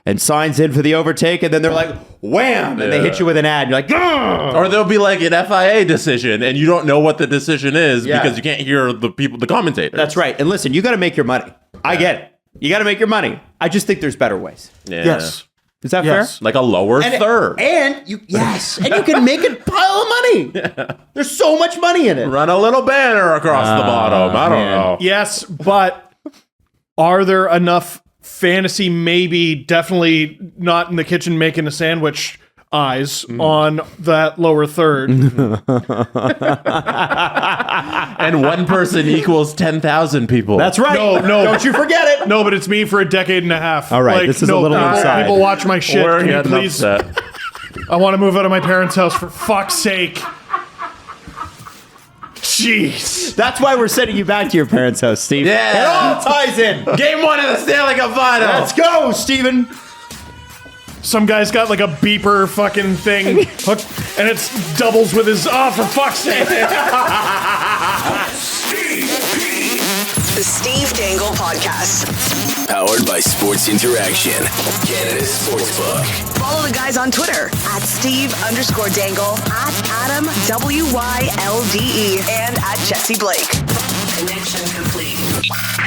and signs in for the overtake, and then they're like, wham, and they hit you with an ad. And you're like, "Grr!" Or there'll be like an FIA decision, and you don't know what the decision is because you can't hear the commentators. That's right. And listen, you got to make your money. I get it. You got to make your money. I just think there's better ways. Yeah. Yes. Is that Yes. fair? Like a lower third. And you can make a pile of money. There's so much money in it. Run a little banner across the bottom. I don't know. Yes, but are there enough fantasy, maybe, definitely not in the kitchen making a sandwich eyes on that lower third? And one person equals 10,000 people. That's right. No. Don't you forget it. No, but it's me for a decade and a half. All right, this is a little people, inside. people watch my shit. We're Can you getting please? upset. I want to move out of my parents' house for fuck's sake. Jeez. That's why we're sending you back to your parents' house, Steve. Yeah. It all ties in. Game 1 of the Stanley Cup Final. Let's go, Steven. Some guy's got like a beeper fucking thing hooked, and it doubles with his. Oh, for fuck's sake. The Steve Dangle Podcast. Powered by Sports Interaction, Canada's sportsbook. Follow the guys on Twitter at Steve_Dangle, at Adam WYLDE, and at Jesse Blake. Connection complete.